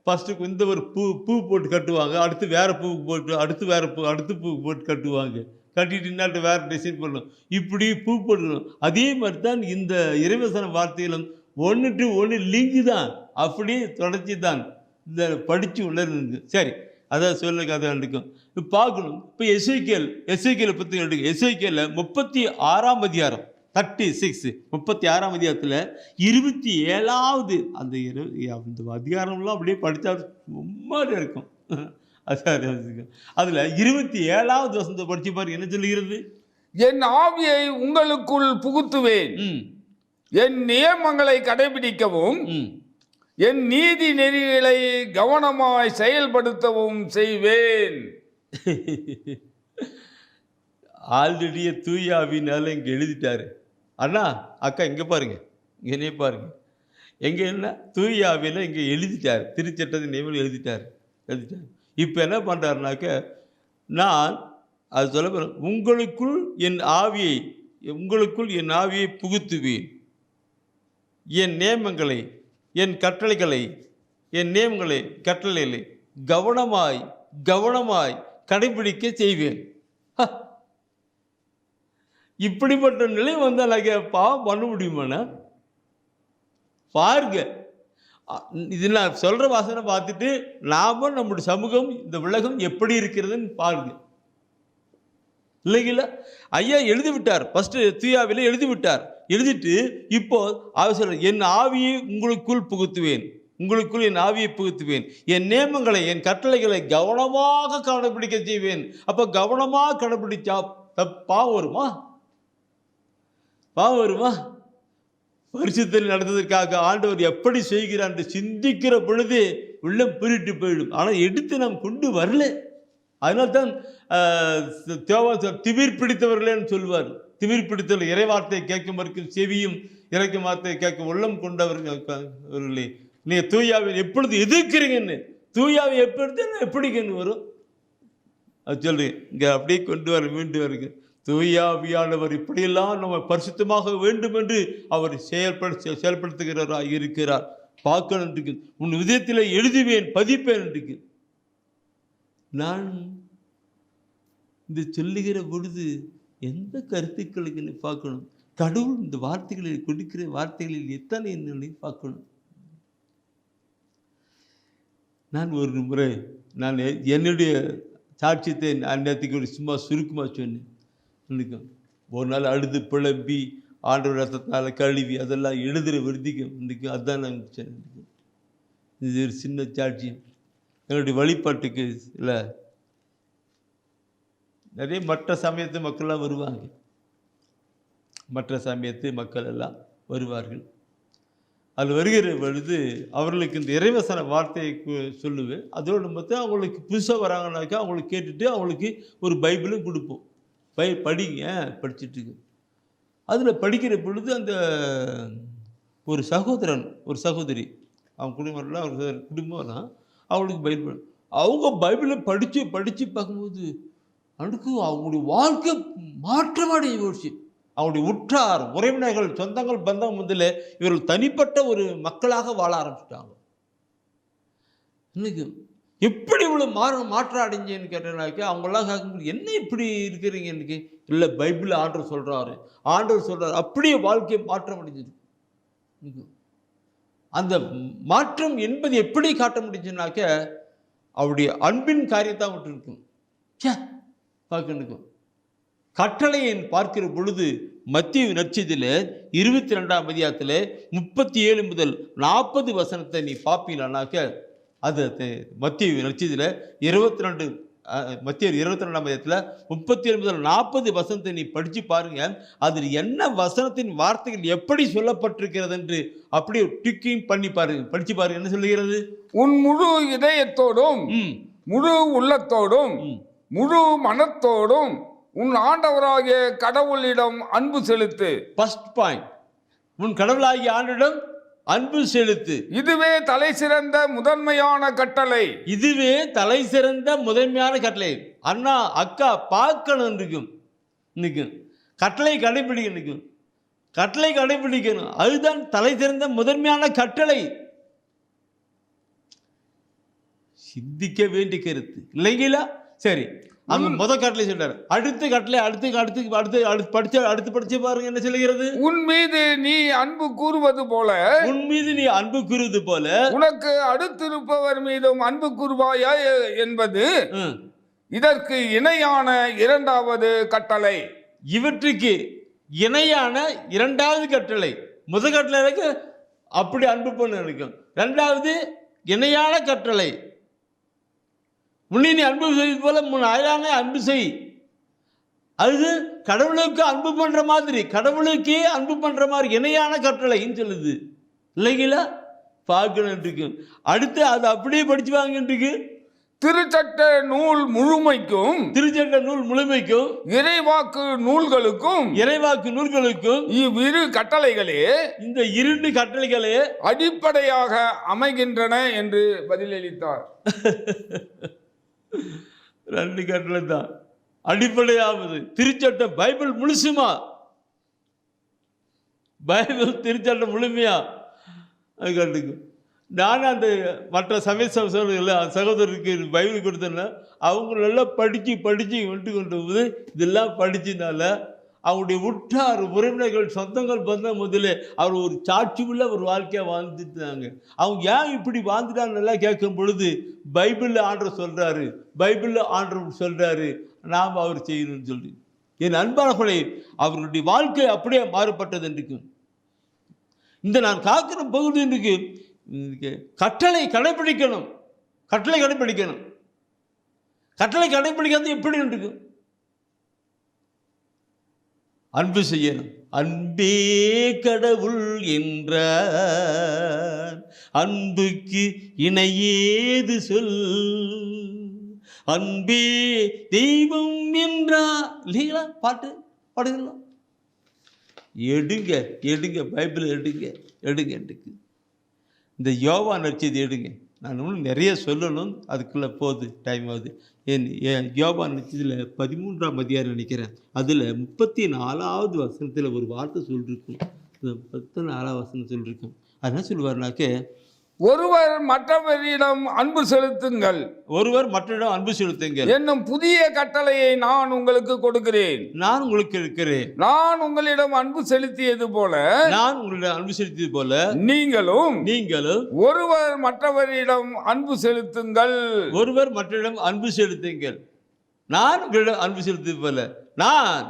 ஃபஸ்ட்டுக்கு இந்த ஒரு பூ போட்டு கட்டுவாங்க, அடுத்து வேறு பூவுக்கு போட்டு, அடுத்து வேறு அடுத்து பூவுக்கு போட்டு கட்டுவாங்க. கட்டிட்டு இன்னாட்டு வேறு டிசைன் பண்ணணும், இப்படி பூ போட்டுக்கணும். அதே மாதிரி தான் இந்த இறைவசன வார்த்தைகளும் 1 to 1 லிங்கு தான், அப்படியே தொடர்ச்சி தான் இந்த படித்து உள்ளது. சரி, அதான் சொல்ல கதை எடுக்கும் இப்போ பார்க்கணும். இப்போ எசேக்கியேல் பற்றி எடுங்க. எசேக்கியேல் 36ஆம் அதிகாரம் 36 36ஆம் அதிகாரத்தில் 27வது அந்த அதிகாரம்லாம் அப்படியே படித்தா ரொம்ப இருக்கும். அதில் 27வது வசனத்தை படிச்சு பாருங்க, என்ன சொல்லுகிறது? என் ஆவியை உங்களுக்குள் புகுத்துவேன், என் நியமங்களை கடைபிடிக்கவும் என் நீதி நெறிகளை கவனமாய் செயல்படுத்தவும் செய்வேன். ஆல்ரெடியே தூயாவினால இங்கே எழுதிட்டாரு. அண்ணா அக்கா இங்கே பாருங்க, இங்கே பாருங்க, எங்கே என்ன தூயாவில இங்கே எழுதிட்டார், திருச்சட்டத்தின் நியமனம் எழுதிட்டார். இப்போ என்ன பண்ணுறாருனாக்க, நான் அது சொல்ல போகிறேன், உங்களுக்குள் என் ஆவியை புகுத்துவேன், என் நியமங்களை என் கட்டளைகளை கவனமாய் கடைபிடிக்க செய்வேன். இப்படிப்பட்ட நிலை வந்தால் பாவம் பண்ண முடியுமாண்ணா? பாருங்க, இது நான் சொல்ற வாசனை பார்த்துட்டு நாம நம்முடைய சமூகம் இந்த உலகம் எப்படி இருக்கிறதுன்னு பாருங்க. இல்லைங்களா? ஐயா எழுதி விட்டார், ஃபர்ஸ்ட் தூயாவில எழுதி விட்டார். எழுதிட்டு இப்போ அவர் என் ஆவியை உங்களுக்குள் புகுத்துவேன், என் ஆவியை புகுத்துவேன், என் நியமங்களை என் கட்டளைகளை கவனமாக கடைபிடிக்க செய்வேன். அப்போ கவனமாக கடைபிடிச்சா பாவம் வருமா? பரிசுத்தல் நடந்ததற்காக ஆண்டவர் எப்படி செய்கிறார் என்று சிந்திக்கிற பொழுது உள்ளம் பிரிட்டு போயிடும். ஆனால் எடுத்து நாம் கொண்டு வரல. அதனால்தான் திமிர் பிடித்தவர்களேன்னு சொல்வார். திமிர் பிடித்தவர்கள் இறைவார்த்தையை கேட்கும் வரைக்கும் செவியும் இறைக்கும் வார்த்தையை கேட்கும் உள்ளம் கொண்டவர்களே, நீங்கள் தூயாவை எப்பொழுது எதிர்க்கிறீங்கன்னு, தூயாவை எப்படிங்கன்னு வரும் அது சொல்லு. இங்கே அப்படியே கொண்டு வர மீண்டு வருங்க. தூயாவியானவர் இப்படியெல்லாம் நம்ம பரிசுத்தமாக வேண்டும் என்று அவர் செயல்படுத்துகிறாராக இருக்கிறார். பார்க்கணும் இருக்கு. உன் விதத்தில் எழுதுவேன், பதிப்பேன் இருக்கு. நான் இந்த சொல்லுகிற பொழுது எந்த கருத்துக்களுக்கு பார்க்கணும். கடவுள் இந்த வார்த்தைகளில் கொடுக்கிற வார்த்தைகளில் எத்தனை என்னை பார்க்கணும். நான் ஒரு முறை என்னுடைய சாட்சியத்தை நேற்றுக்கு ஒரு சும்மா சுருக்கமாக சொன்னேன். ஒரு நாள் அழுது பிளம்பி ஆண்டவர் ரத்தத்தினால கழுவி அதெல்லாம் எழுதுகிற விருதிக்கும் இன்றைக்கு அதுதான் நாங்கள் சொன்னேன். இது ஒரு சின்ன சாட்சியம். என்னுடைய வழிபாட்டுக்கு இல்லை நிறைய மற்ற சமயத்து மக்கள்லாம் வருவாங்க, மற்ற சமயத்து மக்கள் எல்லாம் வருவார்கள். அதில் வருகிற பொழுது அவர்களுக்கு இந்த இறைவசன வார்த்தையை சொல்லுவேன். அதோடு மொத்தம் அவங்களுக்கு புதுசாக வராங்கனாக்கா அவங்களுக்கு கேட்டுட்டு அவங்களுக்கு ஒரு பைபிளும் கொடுப்போம். படிங்க படிச்சுட்டு. அதில் படிக்கிற பொழுது அந்த ஒரு சகோதரன் ஒரு சகோதரி அவங்க குடும்பம்லாம் ஒரு குடும்பம்னா அவங்களுக்கு பைபிள் அவங்க பைபிளை படித்து பார்க்கும்போது அதுக்கு அவங்களுடைய வாழ்க்கை மாற்றமடைய போச்சு. அவங்களுடைய உற்றார் உறவினர்கள் சொந்தங்கள் பந்தம் முதல்ல இவர்கள் தனிப்பட்ட ஒரு மக்களாக வாழ ஆரம்பிச்சிட்டாங்க. இன்னைக்கு எப்படி இவ்வளோ மாற்றம் அடைஞ்சேன்னு கேட்டனாக்கா அவங்களாம் கேட்கும்போது என்ன இப்படி இருக்கிறீங்க இன்னைக்கு? இல்லை பைபிள் ஆண்டவர் சொல்கிறாரு அப்படியே வாழ்க்கையை மாற்றம் அடைஞ்சிருக்கு. அந்த மாற்றம் என்பது எப்படி காட்ட முடிஞ்சுனாக்க அவருடைய அன்பின் காரியத்தான் விட்டு இருக்கும். பார்க்கணும் கட்டளையை பார்க்கிற பொழுது மத்தேயு நற்செய்தியில் 22ஆம் அதிகாரத்தில் 37 முதல் 40 வசனத்தை நீ பார்ப்பீங்கன்னாக்க அது மத்திய நட்சத்திர 22 மத்திய 22ஆம் அதிகாரத்தில் 37 முதல் 40 வசனத்தை நீ படித்து பாருங்க. அதில் என்ன வசனத்தின் வார்த்தைகள் எப்படி சொல்லப்பட்டிருக்கிறது என்று அப்படியே டிக்கிங் பண்ணி பாருங்க, படிச்சு பாருங்க. என்ன சொல்லுகிறது? உன் முழு இதயத்தோடும் முழு உள்ளத்தோடும் முழு மனத்தோடும் உன் ஆண்டவராகிய கடவுளிடம் அன்பு செலுத்து. ஃபர்ஸ்ட் பாயிண்ட், உன் கடவுளாகிய ஆண்டவரிடம் அன்பு செலுத்து. இதுவே தலை சிறந்த முதன்மையான கட்டளை. இதுவே தலை சிறந்த முதன்மையான கட்டளை. அண்ணா அக்கா பார்க்கணும் இருக்கும், நிற்கும் கட்டளை கடைபிடிக்க நிற்கும், கட்டளை கடைபிடிக்கணும். அதுதான் தலை சிறந்த முதன்மையான கட்டளை. சிந்திக்க வேண்டிய கருத்து இல்லைங்களா? சரி, அந்த முதல் கட்டளை சொல்றாரு. அடுத்த கட்டளை அடுத்து படிச்சு பாருங்க. என்ன சொல்லுகிறது? உன் மீது நீ அன்பு கூறுவது போல, உன் மீது நீ அன்பு கூறுவது போல உனக்கு அடுத்திருப்பவர் மீதும் அன்பு கூறுவாயா என்பது இதற்கு இணையான இரண்டாவது கட்டளை. இவற்றுக்கு இணையான இரண்டாவது கட்டளை. முதல் கட்டளை அப்படி அன்பு பண்ண இருக்கும். இரண்டாவது இணையான கட்டளை, உன்னை நீ அன்பு செய்வது போல உன் அயலானை அன்பு செய். அது கடவுளுக்கு அன்பு பண்ற மாதிரி, கடவுளுக்கே அன்பு பண்ற மாதிரி இணையான கட்டளைன்னு சொல்லுது இல்லைங்களா? பார்க்கணும் இருக்கு. அடுத்து அது அப்படியே படிச்சு வாங்கிட்டு திருச்சட்ட நூல் முழுமைக்கும், திருச்சட்ட நூல் முழுமைக்கும், இறைவாக்கு நூல்களுக்கும், இறைவாக்கு நூல்களுக்கும் இவ்விரு கட்டளைகளே, இந்த இரண்டு கட்டளைகளே அடிப்படையாக அமைகின்றன என்று பதிலளித்தார். ரெண்டு கட்டளை தான் அடிப்படையாவது. திருச்சட்டம் பைபிள் முழுசுமா, பைபிள் திருச்சட்டம் முழுமையா அது கண்டுக்கும். நானும் அந்த மற்ற சமய சகோதரருக்கு பைபிள் கொடுத்தேன்னா அவங்க நல்லா படித்து வந்துட்டு கொண்டு போது இதெல்லாம் படிச்சதுனால அவங்களுடைய உற்றார் உறவினர்கள் சொந்தங்கள் பந்த முதல்ல அவர் ஒரு சாட்சி உள்ள ஒரு வாழ்க்கையாக வாழ்ந்துட்டாங்க. அவங்க ஏன் இப்படி வாழ்ந்துட்டாங்க நல்லா கேட்கும் பொழுது பைபிளில் ஆண்டவர் சொல்கிறாரு, பைபிளில் ஆண்டவர் சொல்கிறாரு, நாம் அவர் செய்யணும்னு சொல்லி. என் அன்பானவர்களே, அவர்களுடைய வாழ்க்கை அப்படியே மாறுபட்டது என்றுக்கு. இந்த நான் காக்கிற பகுதி இன்றைக்கு கட்டளை கடைபிடிக்கணும், கட்டளை கடைபிடிக்கணும். கட்டளை கடைபிடிக்காது எப்படி இருக்கு? அன்பு செய்யணும். அன்பே கடவுள் என்றார், அன்புக்கு இணையேது சொல், அன்பே தெய்வம் என்றார். இல்லைங்களா? பாட்டு பாடுங்களா? எடுங்க பைபிள் எடுங்க. இந்த யோவான் நற்செய்தி எடுங்க. நான் இன்னும் நிறைய சொல்லணும், அதுக்குள்ளே போகுது, டைம் ஆகுது. என் யோவான் நற்செய்தியில் 13ஆம் அதிகாரம் நினைக்கிறேன். அதில் 34வது வசனத்தில் ஒரு வார்த்தை சொல்லியிருக்கும். 14வது வசனம் சொல்லியிருக்கும். அது என்ன சொல்லுவார்னாக்க, ஒருவர் மற்றவரிடம் அன்பு செலுத்துங்கள், ஒருவர் மற்றவரிடம் அன்பு செலுத்துங்கள் என்னும் புதிய கட்டளையை நான் உங்களுக்கு கொடுக்கிறேன். நான் உங்களுக்கு இருக்கிறேன். நான் உங்களிடம் அன்பு செலுத்தியது போல, நான் உங்களிடம் அன்பு செலுத்தியது போல நீங்களும் ஒருவர் மற்றவரிடம் அன்பு செலுத்துங்கள். ஒருவர் மற்றவரிடம் அன்பு செலுத்துங்கள். நான் உங்களிடம் அன்பு செலுத்தியது போல. நான்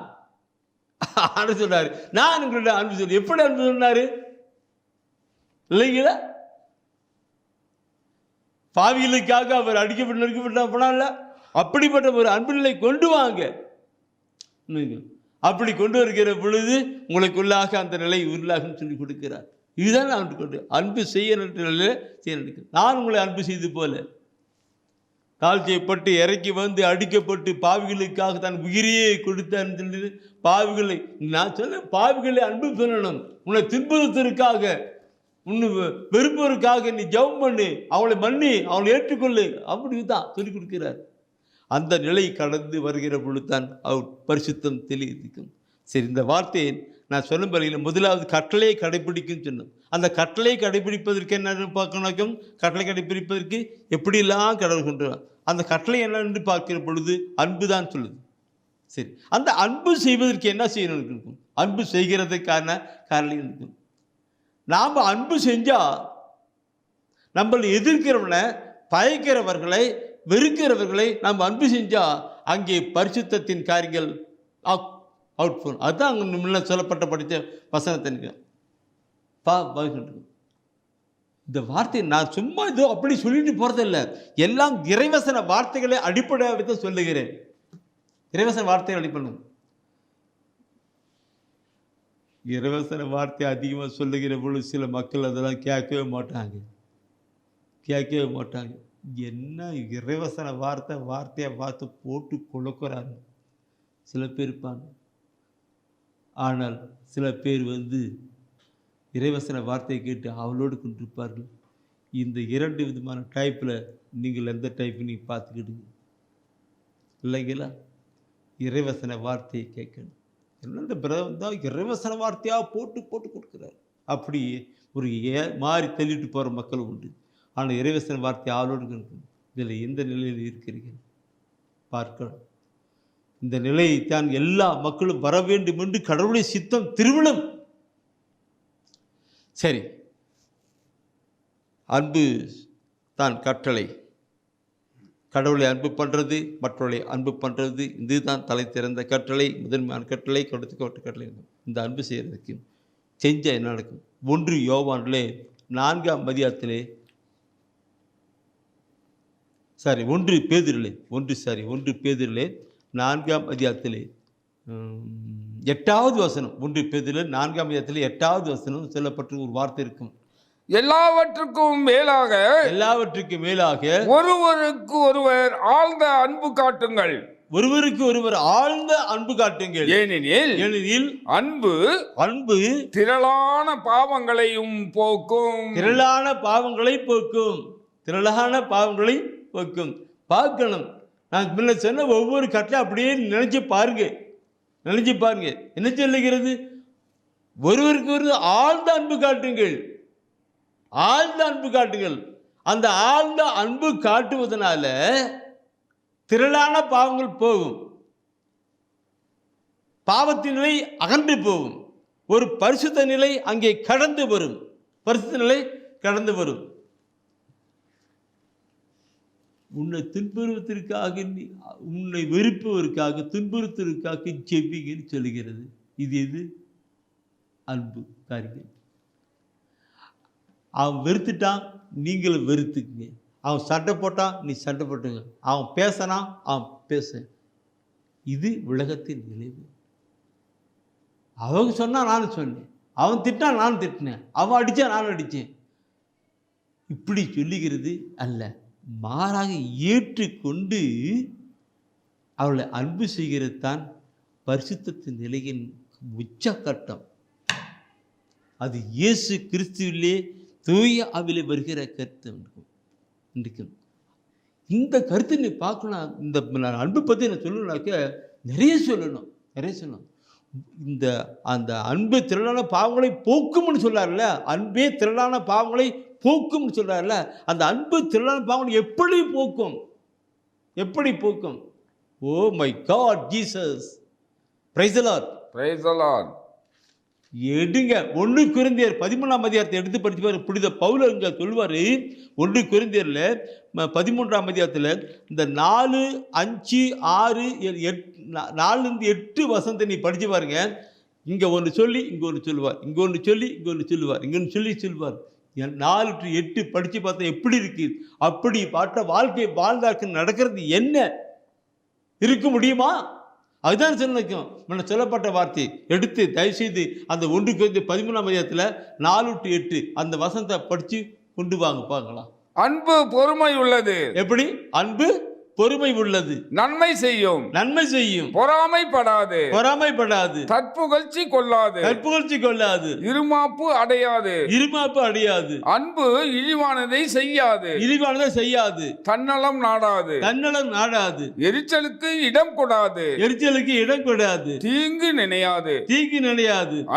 சொல்றாரு, நான் உங்களிடம் அன்பு செலுத்து. எப்படி அன்பு சொன்னாரு இல்லைங்களா? பாவிகளுக்காக அவர் அடிக்கப்பட்டு போனால அப்படிப்பட்ட ஒரு அன்பு நிலை கொண்டு வாங்க. அப்படி கொண்டு வருகிற பொழுது உங்களுக்குள்ளாக அந்த நிலை உருளாகும் சொல்லி கொடுக்கிறார். இதுதான் நான் கொண்டு அன்பு செய்ய நிலையில் நான் உங்களை அன்பு செய்து போல தாழ்ச்சியப்பட்டு இறக்கி வந்து அடிக்கப்பட்டு பாவிகளுக்காக தன் உயிரையே கொடுத்தான்னு சொல்லி பாவிகளை நான் சொல்ல பாவிகளை அன்பு சொல்லணும். உன்னை துன்புறுத்தற்காக உன்னு வெறுப்பதற்காக நீ ஜெபம் பண்ணு, அவளை மன்னி, அவளை ஏற்றுக்கொள்ளு, அப்படி தான் சொல்லிக் கொடுக்கிறார். அந்த நிலை கடந்து வருகிற பொழுதுதான் அவர் பரிசுத்தம் தெளிவிக்கும். சரி, இந்த வார்த்தையை நான் சொல்லும் வரையில் முதலாவது கட்டளையை கடைபிடிக்கும் சொன்னோம். அந்த கட்டளையை கடைபிடிப்பதற்கு என்ன பார்க்கணும்? கட்டளை கடைபிடிப்பதற்கு எப்படியெல்லாம் கடவுள் கொண்டு அந்த கட்டளை என்னென்று பார்க்கிற பொழுது அன்பு தான் சொல்லுது. சரி, அந்த அன்பு செய்வதற்கு என்ன செய்யணும் இருக்கும்? அன்பு செய்கிறதுக்கான காரணம் இருக்கும். நாம் அன்பு செஞ்சால் நம்மளை எதிர்க்கிறவனை, பயக்கிறவர்களை, வெறுக்கிறவர்களை நாம் அன்பு செஞ்சால் அங்கே பரிசுத்தத்தின் காரியங்கள் அவுட் போகும். அதுதான் அங்கே முன்ன சொல்லப்பட்ட படித்த வசனத்தை இந்த வார்த்தையை நான் சும்மா இதோ அப்படி சொல்லிட்டு போகிறதில்ல, எல்லாம் இறைவசன வார்த்தைகளை அடிப்படையாக வைத்து சொல்லுகிறேன். இறைவசன வார்த்தையை அடிப்பணும். இறைவசன வார்த்தை அதிகமாக சொல்லுகிற பொழுது சில மக்கள் அதெல்லாம் கேட்கவே மாட்டாங்க. என்ன இறைவசன வார்த்தையை பார்த்து போட்டு கொழுக்கிறாங்க சில பேர் இருப்பாங்க. ஆனால் சில பேர் இறைவசன வார்த்தையை கேட்டு அவளோடு கொண்டிருப்பார்கள். இந்த 2 விதமான டைப்பில் நீங்கள் எந்த டைப்பு நீங்கள் பார்த்துக்கிடுங்க இல்லைங்களா? இறைவசன வார்த்தையை கேட்கணும். என்ன பிரதம் தான் இறைவசன வார்த்தையாக போட்டு கொடுக்குறாரு. அப்படி ஒரு மாறி தள்ளிட்டு போகிற மக்கள் உண்டு. ஆனால் இறைவசன வார்த்தை ஆளோடு இருக்கணும். இதில் எந்த நிலையில் இருக்கிறீர்கள் பார்க்கணும். இந்த நிலையைத்தான் எல்லா மக்களும் வர வேண்டும் என்று கடவுளுடைய சித்தம் திருவிழம். சரி, அன்பு தான் கட்டளை. கடவுளை அன்பு பண்ணுறது, மற்றவர்களை அன்பு பண்ணுறது, இதுதான் தலை திறந்த கட்டளை, முதன்மையான கட்டளை, கொடுத்துக்கோட்ட கட்டளை. இந்த அன்பு செய்கிறதுக்கு செஞ்சால் என்ன நடக்கும்? 1 யோவானிலே 4ஆம் அதிகாரத்திலே 1 பேதுருவிலே 4ஆம் அதிகாரத்திலே 8வது வசனம். 1 பேதுருவிலே 4ஆம் அதிகாரத்திலே 8வது வசனம் சொல்லப்பட்ட ஒரு வார்த்தை இருக்கும். எல்லாவற்றுக்கும் மேலாக ஒருவருக்கு ஒருவர் ஆழ்ந்த அன்பு காட்டுங்கள். ஆழ்ந்த அன்பு காட்டுங்கள். ஏனெனில் அன்பு திரளான பாவங்களையும் போக்கும். பார்க்கணும். நான் முன்ன சொன்ன ஒவ்வொரு கட்டளை அப்படியே நினைச்சு பாருங்க. என்ன சொல்லுகிறது? ஒருவருக்கு ஒரு ஆழ்ந்த அன்பு காட்டுங்கள். அந்த ஆழ்ந்த அன்பு காட்டுவதனால திரளான பாவங்கள் போகும். பாவத்தின் நிலை அகன்று போகும். ஒரு பரிசுத்த நிலை அங்கே கடந்து வரும். உன்னை துன்புறுவதற்காக, உன்னை வெறுப்பதற்காக, துன்புறுத்துவதற்காக ஜெபிங்கன்னு சொல்லுகிறது. இது அன்பு காரியம். அவன் வெறுத்துட்டான், நீங்களும் வெறுத்துக்குங்க. அவன் சண்டை போட்டான், நீ சண்டை போட்டுங்க. அவன் பேசினான், அவன் பேச. இது உலகத்தின் விளைவு. அவங்க சொன்னால் நானும் சொன்னேன், அவன் திட்டான் நானும் திட்டினேன், அவன் அடித்தான் நானும் அடித்தேன். இப்படி சொல்லுகிறது அல்ல. மாறாக ஏற்றுக்கொண்டு அவளை அன்பு செய்கிறது தான் பரிசுத்தத்தின் நிலையின் உச்சக்கட்டம். அது இயேசு கிறிஸ்துவிலே தூய ஆவிலே வருகிற கருத்து இருக்கும். இந்த கருத்தை நீ பார்க்கணும். இந்த அன்பு பற்றி நான் சொல்லணும்னாக்க நிறைய சொல்லணும். அந்த அன்பு திரளான பாவங்களை போக்கும்னு சொல்றாருல்ல, அன்பே திரளான பாவங்களை போக்கும்னு சொல்றாருல்ல, அந்த அன்பு திரளான பாவங்களை எப்படி போக்கும்? Oh my God Jesus, praise the Lord. எடுங்க 1 கொரிந்தியர் 13ஆம் அதிகாரத்தை எடுத்து படிச்சுப்பாரு. புனித பவுல் இங்க சொல்லுவார் 1 கொரிந்தியர்ல 13ஆம் அதிகாரத்தில் இந்த 4, 5, 6, 8 வசனத்தை நீ படிச்சு பாருங்க. இங்க ஒன்று சொல்லி இங்க ஒன்று சொல்லுவார், இங்க ஒன்று சொல்லி இங்க ஒன்று சொல்லுவார், இங்க ஒன்று சொல்லுவார். 4 to 8 படிச்சு பார்த்தா எப்படி இருக்கு? அப்படி பார்த்த வாழ்க்கை வாழ்ந்தாக்கு நடக்கிறது என்ன இருக்க முடியுமா? அதுதான் சொல்லிக்கும் சொல்லப்பட்ட வார்த்தை எடுத்து தயவுசெய்து அந்த 1 கொரிந்தியர் 13ஆம் அதிகாரத்தில் 4 to 8 அந்த வசனத்தை படித்து கொண்டு வாங்க பார்க்கலாம். அன்பு பொறுமை உள்ளது. எப்படி? அன்பு பொறுமை உள்ளது. நன்மை செய்யும். பொறாமைப்படாது. தற்புகழ்ச்சி கொள்ளாது. இருமாப்பு அடையாது. அன்பு இழிவானதை செய்யாது. தன்னலம் நாடாது. எரிச்சலுக்கு இடம் கொடாது. தீங்கு நினையாது.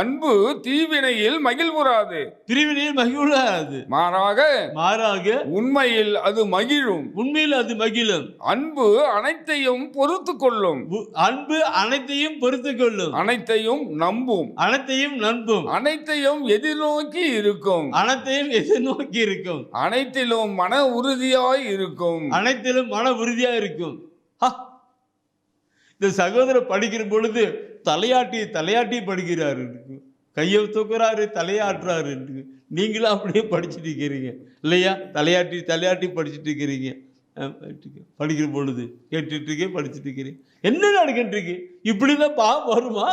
அன்பு தீவினையில் மகிழ்வுறாது. மாறாக உண்மையில் அது மகிழும். அன்பு அனைத்தையும் பொறுத்து கொள்ளும். அனைத்தையும் நம்பும். அனைத்தையும் எதிர்நோக்கி இருக்கும். அனைத்திலும் மன உறுதியாய் இருக்கும். இந்த சகோதரர் படிக்கிற பொழுது தலையாட்டி படிக்கிறாரு. கையை தூக்குறாரு, தலையாட்டுறாரு. நீங்களும் அப்படியே படிச்சுட்டு இருக்கிறீங்க இல்லையா? தலையாட்டி தலையாட்டி படிச்சுட்டு இருக்கிறீங்க. படிக்கிற பொழுது கேட்டுட்டு இருக்கே, படிச்சுட்டு இருக்கிறீங்க. என்ன நடக்கிட்டு இருக்கு? இப்படிதான் பாவம் வருமா?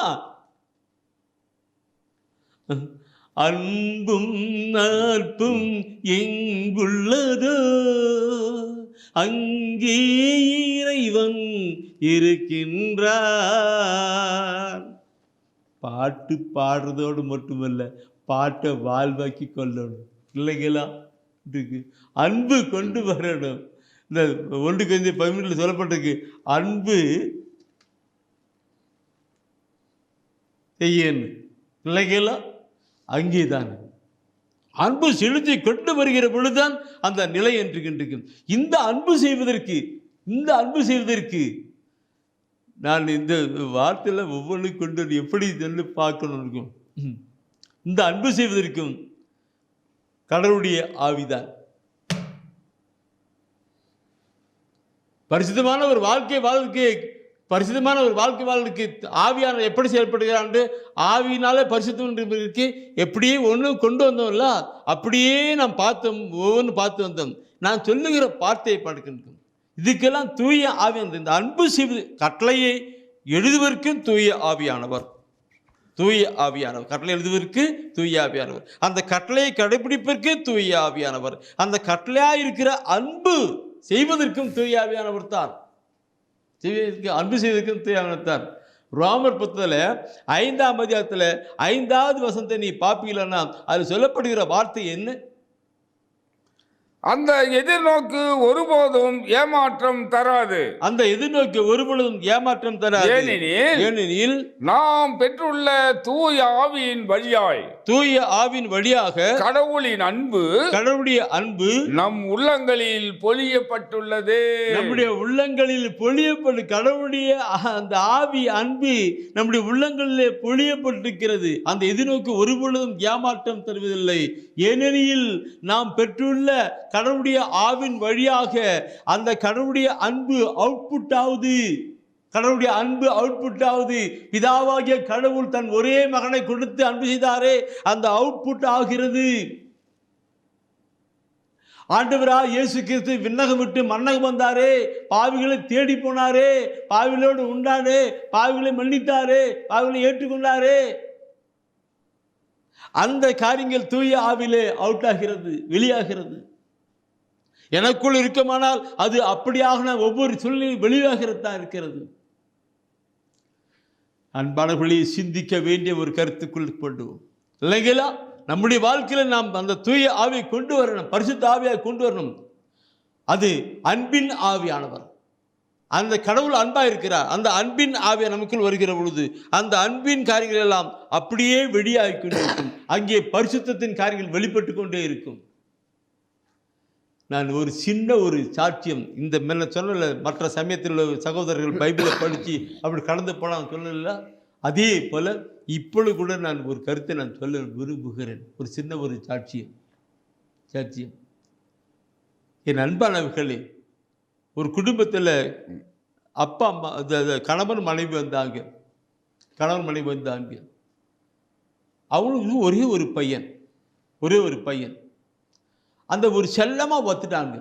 அன்பும் நட்பும் எங்குள்ளதோ அங்கே இறைவன் இருக்கின்றார். பாட்டு பாடுறதோடு மட்டுமல்ல, பாட்டை வாழ்வாக்கி கொள்ளணும் இல்லைங்களா? இருக்கு அன்பு கொண்டு வரணும். இந்த 1 சொல்லப்பட்டிருக்கு, அன்பு செய்யணும் இல்லைங்களா? அங்கேதான் அன்பு செலுத்தி கொண்டு வருகிற பொழுதுதான் அந்த நிலை என்று. இந்த அன்பு செய்வதற்கு நான் இந்த வார்த்தையில் ஒவ்வொன்று கொண்டு எப்படி சொல்லி பார்க்கணும் இருக்கும். இந்த அன்பு செய்வதற்கும் கடவுளுடைய ஆவிதான். பரிசுத்தமான ஒரு வாழ்க்கை வாழ்க்கை ஆவியான எப்படி செயல்படுகிறான்? ஆவியினாலே பரிசுத்தம் எப்படியே ஒன்று கொண்டு வந்தோம்ல, அப்படியே நாம் பார்த்தோம், ஒவ்வொன்று பார்த்து வந்தோம். நான் சொல்லுகிற வார்த்தையை பார்க்கின்றோம். இதுக்கெல்லாம் தூய ஆவியானது. இந்த அன்பு செய்வது கட்டளையை எழுதுவதற்கும் தூய ஆவியானவர். கட்டளை எழுதுவதற்கு தூய ஆவியானவர். அந்த கட்டளையை கடைபிடிப்பதற்கு தூய ஆவியானவர். அந்த கட்டளையாக இருக்கிற அன்பு செய்வதற்கும் தூய ஆவியானவர் தான். அன்பு செய்வதற்கும் தூய ஆவியானவர் தான். ரோமர் 10:5 5வது வசனத்தை நீ பார்ப்பீங்கன்னா அதில் சொல்லப்படுகிற வார்த்தை என்ன? அந்த எதிர்நோக்கு ஒருபோதும் ஏமாற்றம் தராது. அந்த எதிர்நோக்கு ஒருபொழுதும் ஏமாற்றம் தராது. ஏனெனில் நாம் பெற்றுள்ள தூய ஆவியின் வழியாக கடவுளுடைய அன்பு நம் உள்ளங்களில் பொழியப்பட்டுள்ளது. நம்முடைய உள்ளங்களில் பொழியப்பட்டு கடவுளுடைய அந்த ஆவி அன்பு நம்முடைய உள்ளங்களிலே பொழியப்பட்டிருக்கிறது. அந்த எதிர்நோக்கு ஒருபொழுதும் ஏமாற்றம் தருவதில்லை. ஏனெனில் நாம் பெற்றுள்ள கடவுளுடைய ஆவின் வழியாக அந்த கடவுளுடைய அன்பு அவுட்புட் ஆகுது. பிதாவாகிய கடவுள் தன் ஒரே மகனை கொடுத்து அன்பு செய்தாரே, அந்த அவுட்புட் ஆகிறது. ஆண்டவராக இயேசு கிறிஸ்து விண்ணகம் விட்டு மன்னகம் வந்தாரே, பாவிகளை தேடி போனாரே, பாவிகளோடு உண்டானே, பாவிகளை மன்னித்தாரே, பாவிகளை ஏற்றுக்கொண்டாரே. அந்த காரியங்கள் தூய ஆவிலே அவுட் ஆகிறது, வெளியாகிறது. எனக்குள் இருக்குமானால் அது அப்படியாக ஒவ்வொரு சூழ்நிலையும் வெளியாகிறதா இருக்கிறது. அன்பானவர்களே, சிந்திக்க வேண்டிய ஒரு கருத்துக்குள் கொண்டுவோம் இல்லைங்களா? நம்முடைய வாழ்க்கையில் நாம் அந்த தூய ஆவியை கொண்டு வரணும், பரிசுத்த ஆவியை கொண்டு வரணும். அது அன்பின் ஆவியானவர். அந்த கடவுள் அன்பா இருக்கிறார். அந்த அன்பின் ஆவியை நமக்குள் வருகிற பொழுது அந்த அன்பின் காரியங்கள் எல்லாம் அப்படியே வெளியாகி கொண்டே இருக்கும். அங்கே பரிசுத்தத்தின் காரியங்கள் வெளிப்பட்டு கொண்டே இருக்கும். நான் ஒரு சின்ன ஒரு சாட்சியம், இந்த மேல சொன்னல, மற்ற சமயத்தில் உள்ள சகோதரர்கள் பைபிளை படித்து அப்படி கடந்து போனால் சொல்லல, அதே போல இப்பொழுது கூட நான் ஒரு கருத்தை நான் சொல்ல விரும்புகிறேன். ஒரு சின்ன ஒரு சாட்சியம். என் அன்பானவர்களே, ஒரு குடும்பத்தில் அப்பா அம்மா கணவன் மனைவி வந்தாங்க. அவங்களுக்கு ஒரே ஒரு பையன். அந்த ஒரு செல்லமாக வளர்த்துட்டாங்க.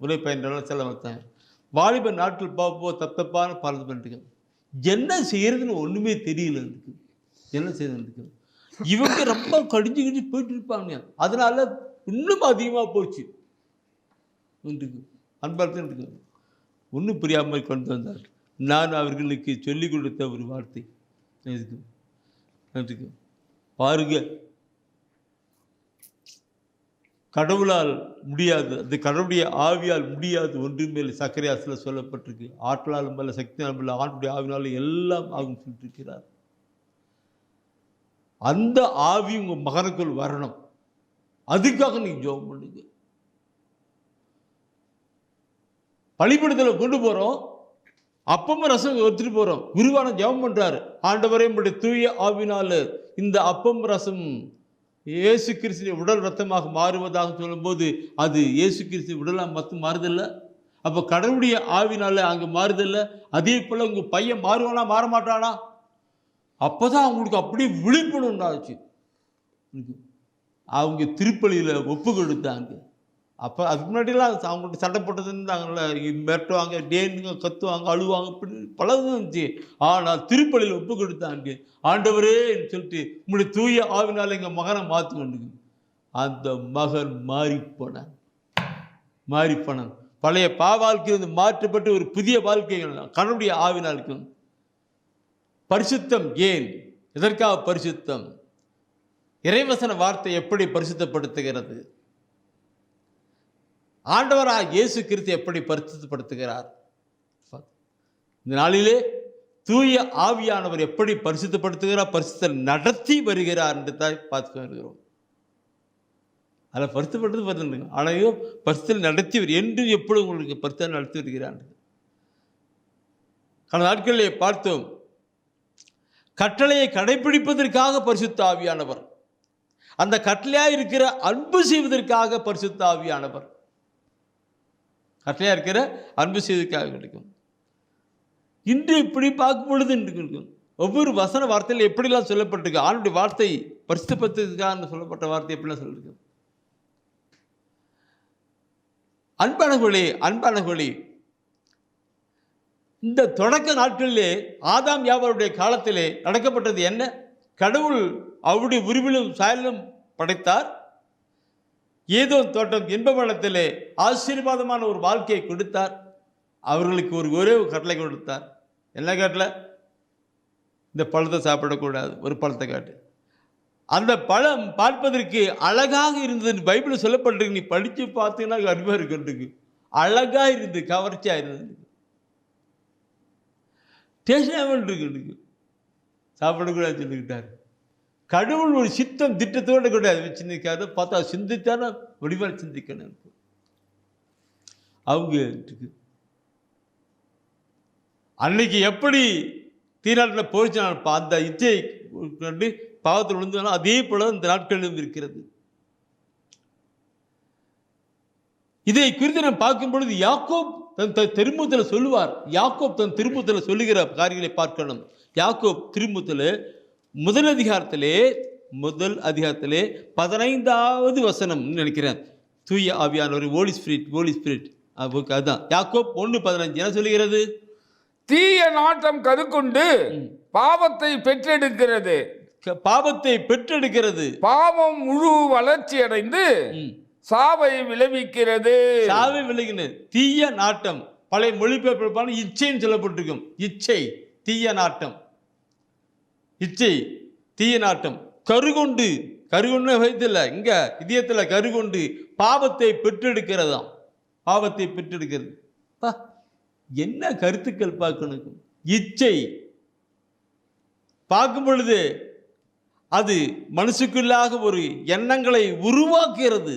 ஒரே பையன் செல்லம் வளர்த்தாங்க. வாலிப நாட்கள் பார்ப்போம் தப்பான பலது பண்ணிட்டு என்ன செய்யறதுன்னு ஒன்றுமே தெரியல. என்ன செய்யறதுக்கு இவங்க ரொம்ப கடிஞ்சு போயிட்டு இருப்பாங்க. அதனால இன்னும் அதிகமாக போச்சு. அன்பார்த்து ஒன்றும் புரியாமல் கொண்டு வந்தார். நான் அவர்களுக்கு சொல்லிக் கொடுத்த ஒரு வார்த்தை பாருங்க, கடவுளால் முடியாது, அது கடவுளுடைய ஆவியால் முடியாது ஒன்றுமேல் சக்கரையாசில் சொல்லப்பட்டிருக்கு. ஆற்றலாலும் மேல சக்தியாலும் மேல ஆண்டுடைய ஆவினாலும் எல்லாம் ஆகும் சொல்லியிருக்கிறார். அந்த ஆவி உங்க மகனுக்குள் வரணும். அதுக்காக நீங்க ஜெபம் பண்ணுங்க. பலிபீடத்துல கொண்டு போறோம், அப்பமும் ரசம் எடுத்துட்டு போறோம். குருவான ஜெபம் பண்றாரு, ஆண்டவரே உம்முடைய தூய ஆவினால இந்த அப்பம் ரசம் இயேசு கிறிஸ்துவின் உடல் ரத்தமாக மாறுவதாக சொல்லும்போது அது இயேசு கிறிஸ்து உடலாக மட்டும் மாறுதில்லை. அப்போ கடவுளுடைய ஆவினால அங்கே மாறுதில்லை. அதே போல் உங்கள் பையன் மாறுவானா மாற மாட்டானா? அப்போதான் அவங்களுக்கு அப்படியே விழிப்புணர்வு உண்டாச்சு. அவங்க திருப்பலியில் ஒப்பு கொடுத்தாங்க. அப்போ அதுக்கு முன்னாடிலாம் அவங்கள்ட்ட சண்டை போட்டதுன்னு மிரட்டுவாங்க, டேனுங்க, கத்துவாங்க, அழுவாங்க, இப்படி பலதும் இருந்துச்சு. ஆனால் திருப்பலியில் ஒப்பு கொடுத்தாங்க. ஆண்டவரேன்னு சொல்லிட்டு உங்களுடைய தூய ஆவினால் எங்கள் மகனை மாற்றுக்கொண்டு அந்த மகன் மாறிப்போனான். பழைய வாழ்க்கையிலிருந்து மாற்றப்பட்டு ஒரு புதிய வாழ்க்கை கடவுளுடைய ஆவினால் இருக்கும். பரிசுத்தம் ஏன்? எதற்காக பரிசுத்தம்? இறைவசன வார்த்தை எப்படி பரிசுத்தப்படுத்துகிறது? ஆண்டவராக இயேசு கிறிஸ்து எப்படி பரிசுத்தப்படுத்துகிறார்? இந்த நாளிலே தூய ஆவியானவர் எப்படி பரிசுத்தப்படுத்துகிறார், பரிசுத்த நடத்தி வருகிறார் என்று தான் பார்த்து வருகிறோம். அதில் பரிசுத்தப்பட்டது வருதுங்க. ஆனாயோ பரிசுத்தல் நடத்திவர் என்று எப்பொழுது உங்களுக்கு பரிசுத்தல் நடத்தி வருகிறார். கடந்த நாட்களிலே பார்த்தோம், கட்டளையை கடைபிடிப்பதற்காக பரிசுத்த ஆவியானவர், அந்த கட்டளையாக இருக்கிற அன்பு செய்வதற்காக பரிசுத்த ஆவியானவர், கட்டளையாக இருக்கிற அன்பு செய்வதற்காக கிடைக்கும். இன்று இப்படி பார்க்கும் பொழுது இருக்கும் ஒவ்வொரு வசன வார்த்தையில் எப்படிலாம் சொல்லப்பட்டிருக்கு. ஆணுடைய வார்த்தை பரிசுத்தப்படுத்துவதற்காக சொல்லப்பட்ட வார்த்தை எப்படிலாம் சொல்லிருக்கு. அன்பானவர்களே, இந்த தொடக்க நாட்களிலே ஆதாம் யாவருடைய காலத்திலே நடக்கப்பட்டது என்ன? கடவுள் அவருடைய உருவிலும் சாயலும் படைத்தார். ஏதோ தோட்டம் இன்பவனத்திலே ஆசீர்வாதமான ஒரு வாழ்க்கையை கொடுத்தார். அவர்களுக்கு ஒரே ஒரு கட்டளை கொடுத்தார். என்ன கட்டளை? இந்த பழத்தை சாப்பிடக்கூடாது. ஒரு பழத்தை காட்டு. அந்த பழம் பார்ப்பதற்கு அழகாக இருந்தது. பைபிள் சொல்லப்பட்டிருக்கு. நீ படித்து பார்த்தீங்கன்னா அருமையாக இருக்கு. அழகாக இருந்து, கவர்ச்சியாக இருந்தது, டேஸ்டாக இருக்கு. சாப்பிடக்கூடாது சொல்லிக்கிட்டார். கடவுள் ஒரு சித்தம் திட்டத்தோடு கூட சிந்திக்காத பார்த்தா சிந்தித்தான வடிவாக சிந்திக்கணும். அவங்க அன்னைக்கு எப்படி தீராட்டில் போயிடுச்சு, அந்த இச்சை கண்டு பாவத்தில் விழுந்தாலும் அதே போல இந்த நாட்களிலும் இருக்கிறது. இதை குறித்து நாம் பார்க்கும் பொழுது யாக்கோப் தன் திருமுகத்தில் சொல்லுவார். யாக்கோப் தன் திருமுகத்தில் சொல்லுகிற காரியங்களை பார்க்கணும். யாக்கோப் திருமுகத்தில் முதல் அதிகாரத்திலே 15வது வசனம் நினைக்கிறேன். தூய ஆவியானவர், ஹோலி ஸ்பிரிட் அதுதான் யாக்கோப் 1:15 என்ன சொல்லுகிறது? தீய நாட்டம் கருக்கொண்டு பாவத்தை பெற்றெடுக்கிறது, பாவம் முழு வளர்ச்சி அடைந்து சாவை விளைவிக்கிறது. தீய நாட்டம் பழைய மொழிபெயர்ப்பான இச்சைன்னு சொல்லப்பட்டிருக்கும். இச்சை, தீய நாட்டம், இச்சை, தீய நாட்டம். கருகொண்டு வைத்தில்ல, இங்க இதயத்துல கருகொண்டு பாவத்தை பெற்றெடுக்கிறதாம். பாவத்தை பெற்றெடுக்கிறது. என்ன கருத்துக்கள் பார்க்கணும். இச்சை பார்க்கும் பொழுது அது மனசுக்குள்ளாக ஒரு எண்ணங்களை உருவாக்குகிறது.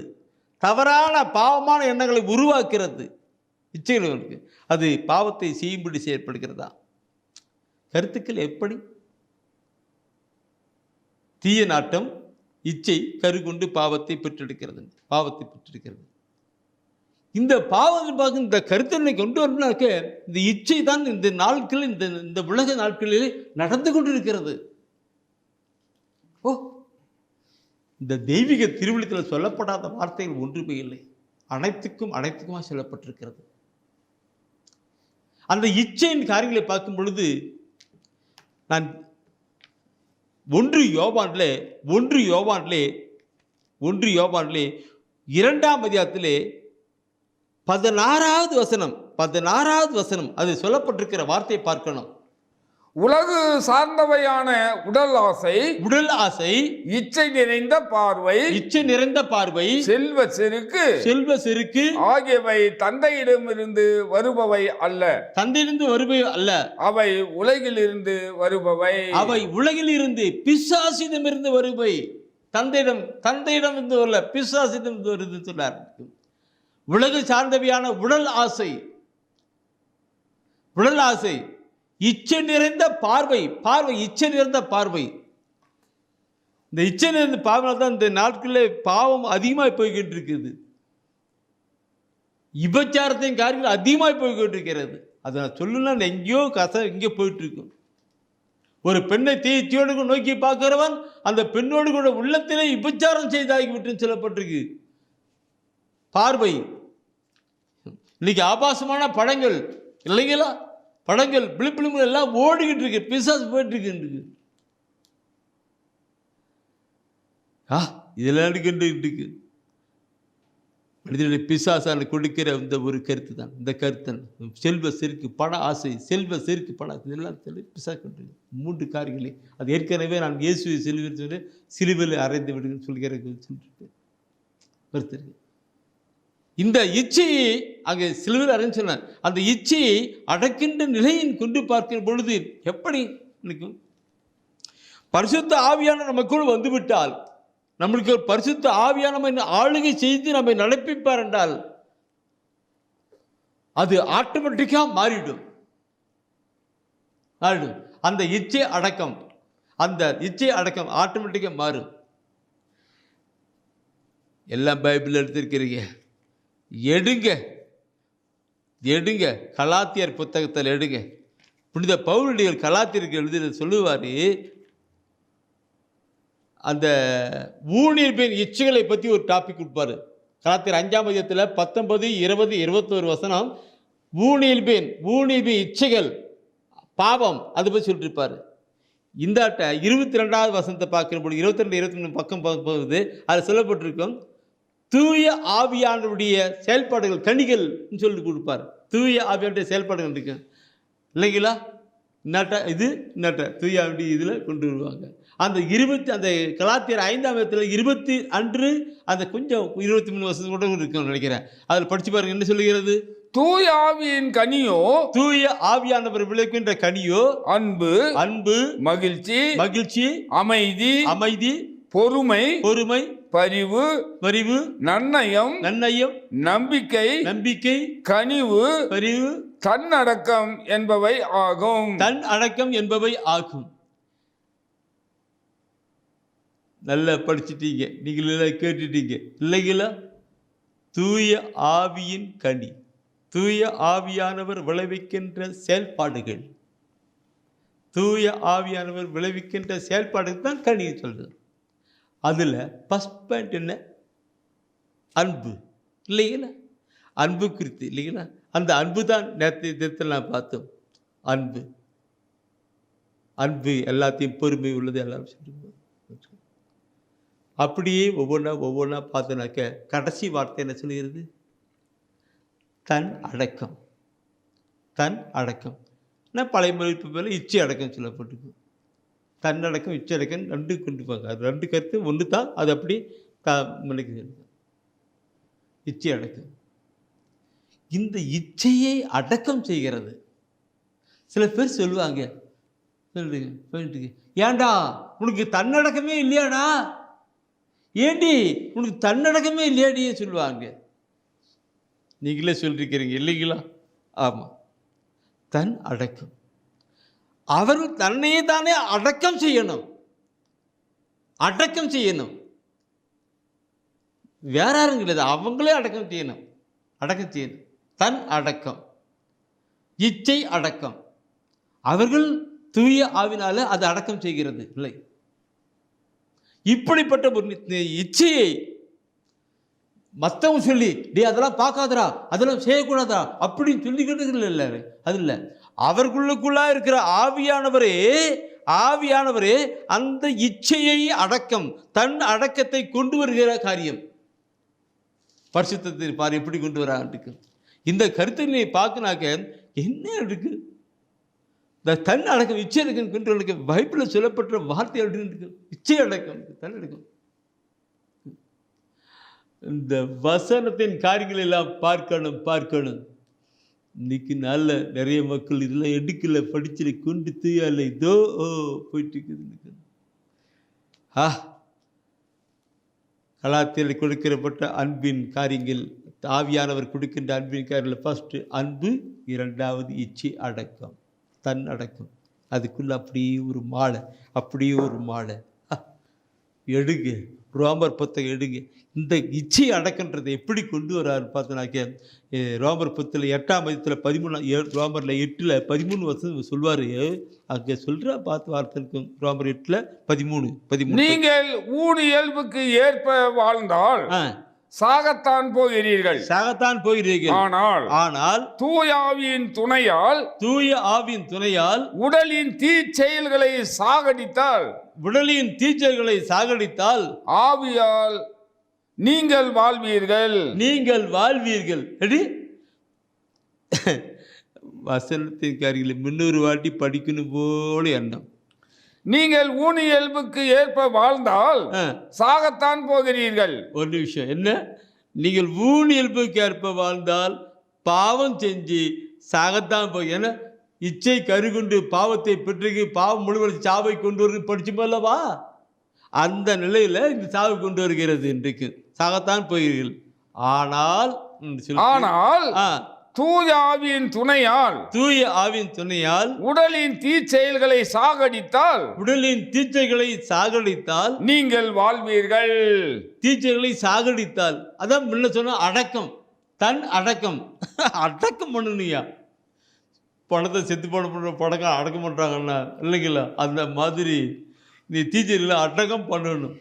தவறான பாவமான எண்ணங்களை உருவாக்குறது இச்சைகளுக்கு. அது பாவத்தை செய்யும்படி செயற்படுகிறதா? கருத்துக்கள் எப்படி? தீய நாட்டம், இச்சை கருகொண்டு பாவத்தை பெற்றெடுக்கிறது. இந்த பாவத்தை பார்க்க இந்த கருத்தனை கொண்டு வரணும்னாக்க இந்த இச்சை தான் இந்த நாட்களில் இந்த உலக நாட்களிலே நடந்து கொண்டிருக்கிறது. இந்த தெய்வீக திருவிழத்தில் சொல்லப்படாத வார்த்தைகள் ஒன்றுமே இல்லை. அனைத்துக்குமா சொல்லப்பட்டிருக்கிறது. அந்த இச்சையின் காரியங்களை பார்க்கும் பொழுது நான் 1 யோவானிலே 2ஆம் அதிகாரத்திலே 16வது வசனம் அது சொல்லப்பட்டிருக்கிற வார்த்தையை பார்க்கணும். உலகு சார்ந்தவையான உடல் ஆசை, இச்சை நிறைந்த பார்வை, செல்வ செருக்கு ஆகியவை தந்தையிடமிருந்து வருபவை அல்ல, அவை உலகிலிருந்து பிசாசிடமிருந்து வருபவை. தந்தையிடம் இருந்து வரல, பிசாசிடம் வருது சொன்னார். உலகு சார்ந்தவையான உடல் ஆசை, இச்சை நிறைந்த பார்வை, இச்சை நிறைந்த பார்வை. இந்த இச்சை நிறைந்த பார்வையால் தான் இந்த நாட்களில் பாவம் அதிகமாக போய்கிட்டு இருக்குது. விபச்சாரத்தின் காரியங்கள் அதிகமாக போய்கிட்டு இருக்கிறது. அதை நான் சொல்லலாம், எங்கேயோ போயிட்டு இருக்கும். ஒரு பெண்ணை தீயோடு நோக்கி பார்க்கிறவன் அந்த பெண்ணோடு கூட உள்ளத்திலே விபச்சாரம் செய்தாகிவிட்டு சொல்லப்பட்டிருக்கு. பார்வை இன்னைக்கு ஆபாசமான படங்கள் இல்லைங்களா, படங்கள் பிளிப்பிளிப்பு எல்லாம் ஓடிக்கிட்டு இருக்கு, பிசாசு போயிட்டு இருக்கு. இதெல்லாம் இருக்கு. மனிதனுடைய பிசாசான கொடுக்கிற இந்த ஒரு கருத்து தான், இந்த கருத்தன் செல்வ செருக்கு பண ஆசை, செல்வ செருக்கு பண இதெல்லாம் பிசா கொண்டு 3 காரியங்களே. அது ஏற்கனவே நான் இயேசுவை சொல்லி சிலுவையில் அறைந்து விடுங்கன்னு சொல்லிட்டு வருத்திருக்கு. இந்த இச்சையை அங்கே சிலுவையில் அறைந்து சொன்னார். அந்த இச்சையை அடக்கின்ற நிலையின் கொண்டு பார்க்கிற பொழுது எப்படி நிற்கும்? பரிசுத்த ஆவியான நமக்குள் வந்துவிட்டால், நம்மளுக்கு ஒரு பரிசுத்த ஆவியான ஆளுகை செய்து நம்மை நடப்பிப்பார் என்றால் அது ஆட்டோமேட்டிக்காக மாறிடும். அந்த இச்சை அடக்கம், அந்த இச்சை அடக்கம் ஆட்டோமேட்டிக்காக மாறும். எல்லாம் பைபிள் எடுத்திருக்கிறீங்க, எடுங்க கலாத்தியர் புத்தகத்தில் எடுங்க. புனித பவுலுடைய கலாத்தியருக்கு எழுதி சொல்லுவார், அந்த ஊழியர்பின் இச்சைகளை பற்றி ஒரு டாபிக் கொடுப்பார். கலாத்தியர் 5ஆம் அதிகாரத்தில் 19, 20, 21 வசனம் ஊழியர்பின் இச்சைகள் பாவம் அதை பற்றி சொல்லிட்டு இருப்பார். இந்த 22வது வசனத்தை பார்க்கும்போது 22, 23 பக்கம் போகுது. அதில் சொல்லப்பட்டிருக்கும் தூய ஆவியானுடைய செயல்பாடுகள் கனிகள் சொல்லி கொடுப்பார். தூய ஆவியானுடைய செயல்பாடுகள் இருக்கு இல்லைங்களா, இது தூய ஆவியுடைய இதில் கொண்டு வருவாங்க. அந்த அந்த கலாத்தியர் 5ஆம் இடத்துல 20 அன்று அந்த கொஞ்சம் 23 வருஷம் கூட இருக்குன்னு நினைக்கிறேன். அதில் படிச்சு பாருங்க என்ன சொல்லுகிறது. தூய ஆவியின் கனியோ, தூய ஆவியானவர் விளைக்கின்ற கனியோ அன்பு, மகிழ்ச்சி, அமைதி, பொறுமை, பரிவு, நன்னயம், நம்பிக்கை, கனிவு, தன்னடக்கம் என்பவை ஆகும். நல்லா படிச்சுட்டீங்க, நீங்கள் கேட்டுட்டீங்க இல்லைங்களா? தூய ஆவியின் கனி, தூய ஆவியானவர் விளைவிக்கின்ற செயல்பாடுகள், தூய ஆவியானவர் விளைவிக்கின்ற செயல்பாடுகள் தான் கனி சொல்றது. அதில் ஃபஸ்ட் பாயிண்ட் என்ன? அன்பு இல்லைங்களா? அன்பு குறித்து இல்லைங்களா? அந்த அன்பு தான் நேரத்தில் நான் பார்த்தோம். அன்பு எல்லாத்தையும் பொறுமை உள்ளது எல்லாரும் சொல்லுங்க. அப்படியே ஒவ்வொன்றா பார்த்தோன்னாக்க கடைசி வார்த்தை என்ன சொல்லுகிறது? தன் அடக்கம். நான் பழைய மொழிப்பு மேலே இச்சை அடக்கம் சொல்லப்பட்டிருக்கு. தன்னடக்கம், இச்சை அடக்கம் 2 கொண்டு போங்க. அது 2 கருத்து ஒன்று தான். அது அப்படி இச்சை அடக்கம். இந்த இச்சையை அடக்கம் செய்கிறது. சில பேர் சொல்லுவாங்க, ஏண்டா உனக்கு தன்னடக்கமே இல்லையாடா, ஏண்டி உனக்கு தன்னடக்கமே இல்லையாடி சொல்லுவாங்க. நீங்களே சொல்லிருக்கிறீங்க இல்லைங்களா? ஆமாம், தன் அடக்கம். அவர்கள் தன்னையே தானே அடக்கம் செய்யணும். வேற யாரும் கிடையாது, அவங்களே அடக்கம் செய்யணும். தன் அடக்கம், இச்சை அடக்கம். அவர்கள் தூய ஆவினால அது அடக்கம் செய்கிறது இல்லை. இப்படிப்பட்ட ஒரு இச்சையை மற்றவங்க சொல்லி அதெல்லாம் பார்க்காதரா, அதெல்லாம் செய்யக்கூடாதா அப்படின்னு சொல்லிக்கிட்டு இல்லை. அது இல்லை, அவர்களுக்குள்ளா இருக்கிற ஆவியானவரே அந்த இச்சையை அடக்கம், தன் அடக்கத்தை கொண்டு வருகிற காரியம். பரிசுத்தத்தை பாரு எப்படி கொண்டு வராங்க. இந்த கருத்தை பார்க்கனாக்க என்ன இருக்கு? இந்த தன் அடக்கம், இச்சை அடக்கம் கொண்டு பைபிளில் சொல்லப்பட்ட வார்த்தை அப்படின்னு இருக்கு. இச்சை அடக்கம், தன் அடக்கம். இந்த வசனத்தின் காரியங்கள் எல்லாம் பார்க்கணும். இன்னைக்கு நிறைய மக்கள் இதெல்லாம் எடுக்கல, படிச்சு கொண்டு தூயால இதோ போயிட்டு இருக்குது. கலாத்தியர் கொடுக்கப்பட்ட அன்பின் காரியங்கள், ஆவியானவர் கொடுக்கின்ற அன்பின் காரியங்கள். ஃபர்ஸ்ட் அன்பு, 2வது இச்சை அடக்கம், தன் அடக்கம். அதுக்குள்ள அப்படியே ஒரு மாலை. எடுங்க, ரோமர் புத்தகம் எடுங்க. இந்த இச்சை அடக்கன்றதை எப்படி கொண்டு வராரு பார்த்தோன்னாக்க, ரோமர் புத்தகத்தில் 8ஆம் அதிகாரத்தில் 13 ரோமரில் 8:13 சொல்வார். அங்கே சொல்கிற பார்த்து வார்த்தை இருக்கும். ரோமர் 8:13 நீங்கள் ஊழியல்புக்கு ஏற்ப வாழ்ந்தால் சாகத்தான் போகிறீர்கள். சாகத்தான் போகிறீர்கள். ஆனால் தூய ஆவியின் துணையால் உடலின் தீச்செயல்களை சாகடித்தால் ஆவியால் நீங்கள் வாழ்வீர்கள். வசனத்தின் காரியங்களை 300 வாட்டி படிக்கணும் போல எண்ணம். நீங்கள் ஊனியல்புக்கு ஏற்ப வாழ்ந்தால் சாகத்தான் போகிறீர்கள். ஒரு நிமிஷம், என்ன? நீங்கள் ஊனியல்புக்கு ஏற்ப வாழ்ந்தால் பாவம் செஞ்சு சாகத்தான் ஏன்னா இச்சை கருகுண்டு பாவத்தை பெற்று பாவம் முழுவதும் சாவை கொண்டு வருது படிச்சுமல்லவா? அந்த நிலையில் இந்த சாவை கொண்டு வருகிறது. இன்றைக்கு சாகத்தான் போகிறீர்கள். ஆனால் தூய ஆவியின் துணையால் உடலின் தீச்செயல்களை சாகடித்தால் நீங்கள் வாழ்வீர்கள். தீச்செயல்களை சாகடித்தால் அதான் முன்ன சொன்ன அடக்கம், தன் அடக்கம் அடக்கம் பண்ணணுயா. பணத்தை செத்து போன படக்கம் அடக்கம் பண்ணுறாங்கன்னா இல்லைங்களா? அந்த மாதிரி நீ தீச்செயல்களை அடக்கம் பண்ணணும்.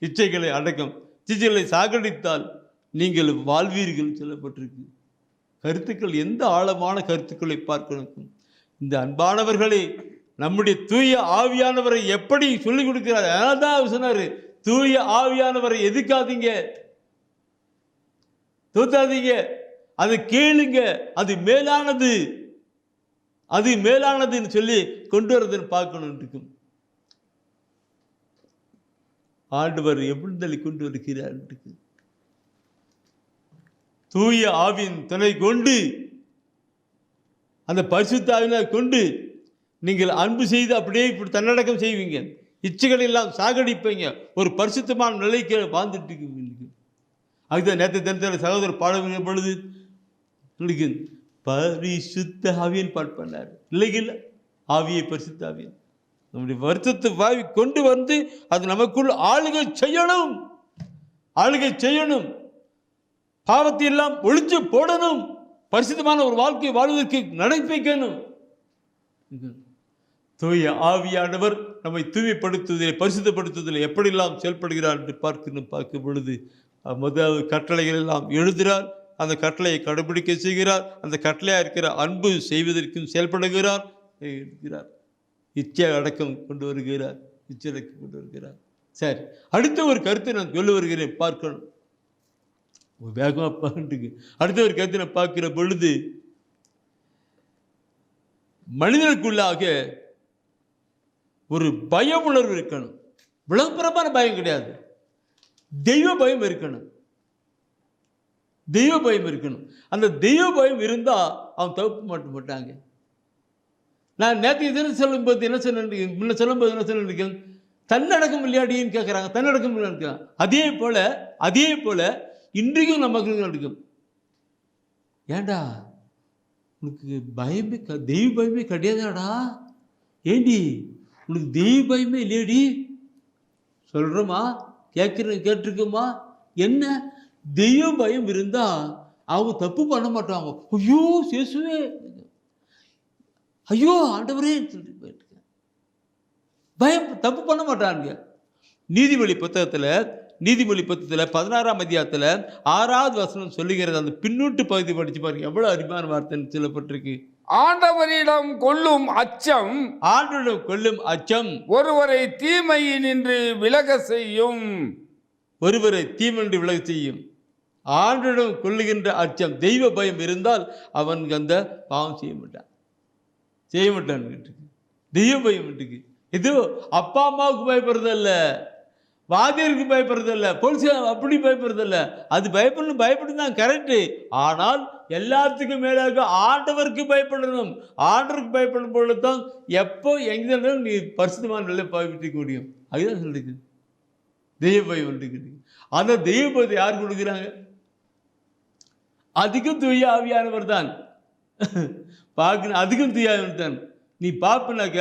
இச்சைகளை அடக்கம், தீச்சைகளை சாகடித்தால் நீங்கள் வாழ்வீர்கள் சொல்லப்பட்டிருக்கு. கருத்துக்கள் எந்த ஆழமான கருத்துக்களை பார்க்கணும். இந்த அன்பானவர்களே, நம்முடைய தூய ஆவியானவரை எப்படி சொல்லிக் கொடுக்கிறார்? அதான் சொன்னார், தூய ஆவியானவரை எதுக்காதீங்க, தூத்தாதீங்க, அது கேளுங்க, அது மேலானதுன்னு சொல்லி கொண்டு வரதுன்னு பார்க்கணும். இருக்கும் ஆண்டவர் எப்படி கொண்டு வருகிறார்? தூய ஆவியின் துணை கொண்டு, அந்த பரிசுத்த ஆவியினை கொண்டு நீங்கள் அன்பு செய்து அப்படியே இப்படி தன்னடக்கம் செய்வீங்க. இச்சைகள் எல்லாம் சாகடிப்பீங்க. ஒரு பரிசுத்தமான நிலைக்கு வாழ்ந்துட்டு இருக்கு. அதுதான் நேற்று தினத்தில் சகோதரர் பாடம் பொழுது பரிசுத்த ஆவியின் பாட்டு பண்ணார். இல்லைங்களா? ஆவியை பரிசுத்த ஆவியன் நம்முடைய வருத்தத்தை வாவி கொண்டு வந்து அது நமக்குள் ஆளுகை செய்யணும். பாவத்தை எல்லாம் ஒழிச்சு போடணும். பரிசுத்தமான ஒரு வாழ்க்கை வாழ்வதற்கு நடப்பிக்கணும். தூய ஆவியானவர் நம்மை தூய்மைப்படுத்துவதில், பரிசுத்தப்படுத்துவதில் எப்படியெல்லாம் செயல்படுகிறார் என்று பார்க்கும் பொழுது முதல் கட்டளைகள் எல்லாம் எழுதுகிறார். அந்த கட்டளையை கடைபிடிக்க செய்கிறார். அந்த கட்டளையாக இருக்கிற அன்பு செய்வதற்கும் செயல்படுகிறார். இச்சை அடக்கம் கொண்டு வருகிறார். சரி, அடுத்த ஒரு கருத்தை நான் சொல்ல வருகிறேன், பார்க்கணும். வேகமாக பாட்டுக்கு அடுத்த ஒரு கருத்தை நான் பார்க்கிற பொழுது, மனிதனுக்குள்ளாக ஒரு பய உணர்வு இருக்கணும். விளம்பரமான பயம் கிடையாது, தெய்வ பயம் இருக்கணும். அந்த தெய்வ பயம் இருந்தால் அவன் தவிர்க்க மாட்டாங்க. நான் நேற்று தினம் சொல்லும்போது என்ன சொன்னேன், தன்னடக்கம் இல்லையாடின்னு கேட்குறாங்க. தன்னடக்கம் இல்லைன்னு அதே போல இன்றைக்கும் நமக்கு நடக்கும். ஏண்டா உனக்கு பயமே தெய்வ பயமே கிடையாதாடா? ஏண்டி உனக்கு தெய்வ பயமே இல்லையடி? சொல்கிறோமா? கேட்டிருக்கோமா? என்ன தெய்வ பயம் இருந்தால் அவங்க தப்பு பண்ண மாட்டாங்க. ஐயோ சேசுவே, ஐயோ ஆண்டவரே சொல்லிட்டு போயிட்டு பயம் தப்பு பண்ண மாட்டாங்க. நீதிமொழி புத்தகத்தில் 16ஆம் அதிகாரத்தில் 6வது வசனம் சொல்லுகிறது. அந்த பின்னூட்டு பகுதி படிச்சு பாருங்க, எவ்வளவு அருமையான வார்த்தைன்னு சொல்லப்பட்டிருக்கு. ஆண்டவரிடம் கொள்ளும் அச்சம் ஒருவரை தீமையினின்று விலக செய்யும். ஆண்டவரிடம் கொள்ளுகின்ற அச்சம், தெய்வ பயம் இருந்தால் அவன் அந்த பாவம் செய்ய மாட்டான். தெய்வ பயம் இருக்கு. இது அப்பா அம்மாவுக்கு பயப்படுறதில்ல, வாதியருக்கு பயப்படுறதில்ல, போலீஸ் அப்படி பயப்படுறதில்ல. அது பயப்படணும் தான் கரெக்டு. ஆனால் எல்லாத்துக்கும் மேலாக ஆண்டவருக்கு பயப்படணும். ஆண்டவருக்கு பயப்படும் பொழுது தான் எப்போ எங்கே நீ பரிசுத்தமான நிலை பாவிக்க முடியும். அதுதான் சொல்லிருக்கு தெய்வ பயம் இருக்குது. அந்த தெய்வ பயத்தை யார் கொடுக்குறாங்க? அதுக்கும் தூய ஆவியானவர் தான். அதுக்கும் தூய ஆவியானவர் தான். நீ பார்ப்பனாக்க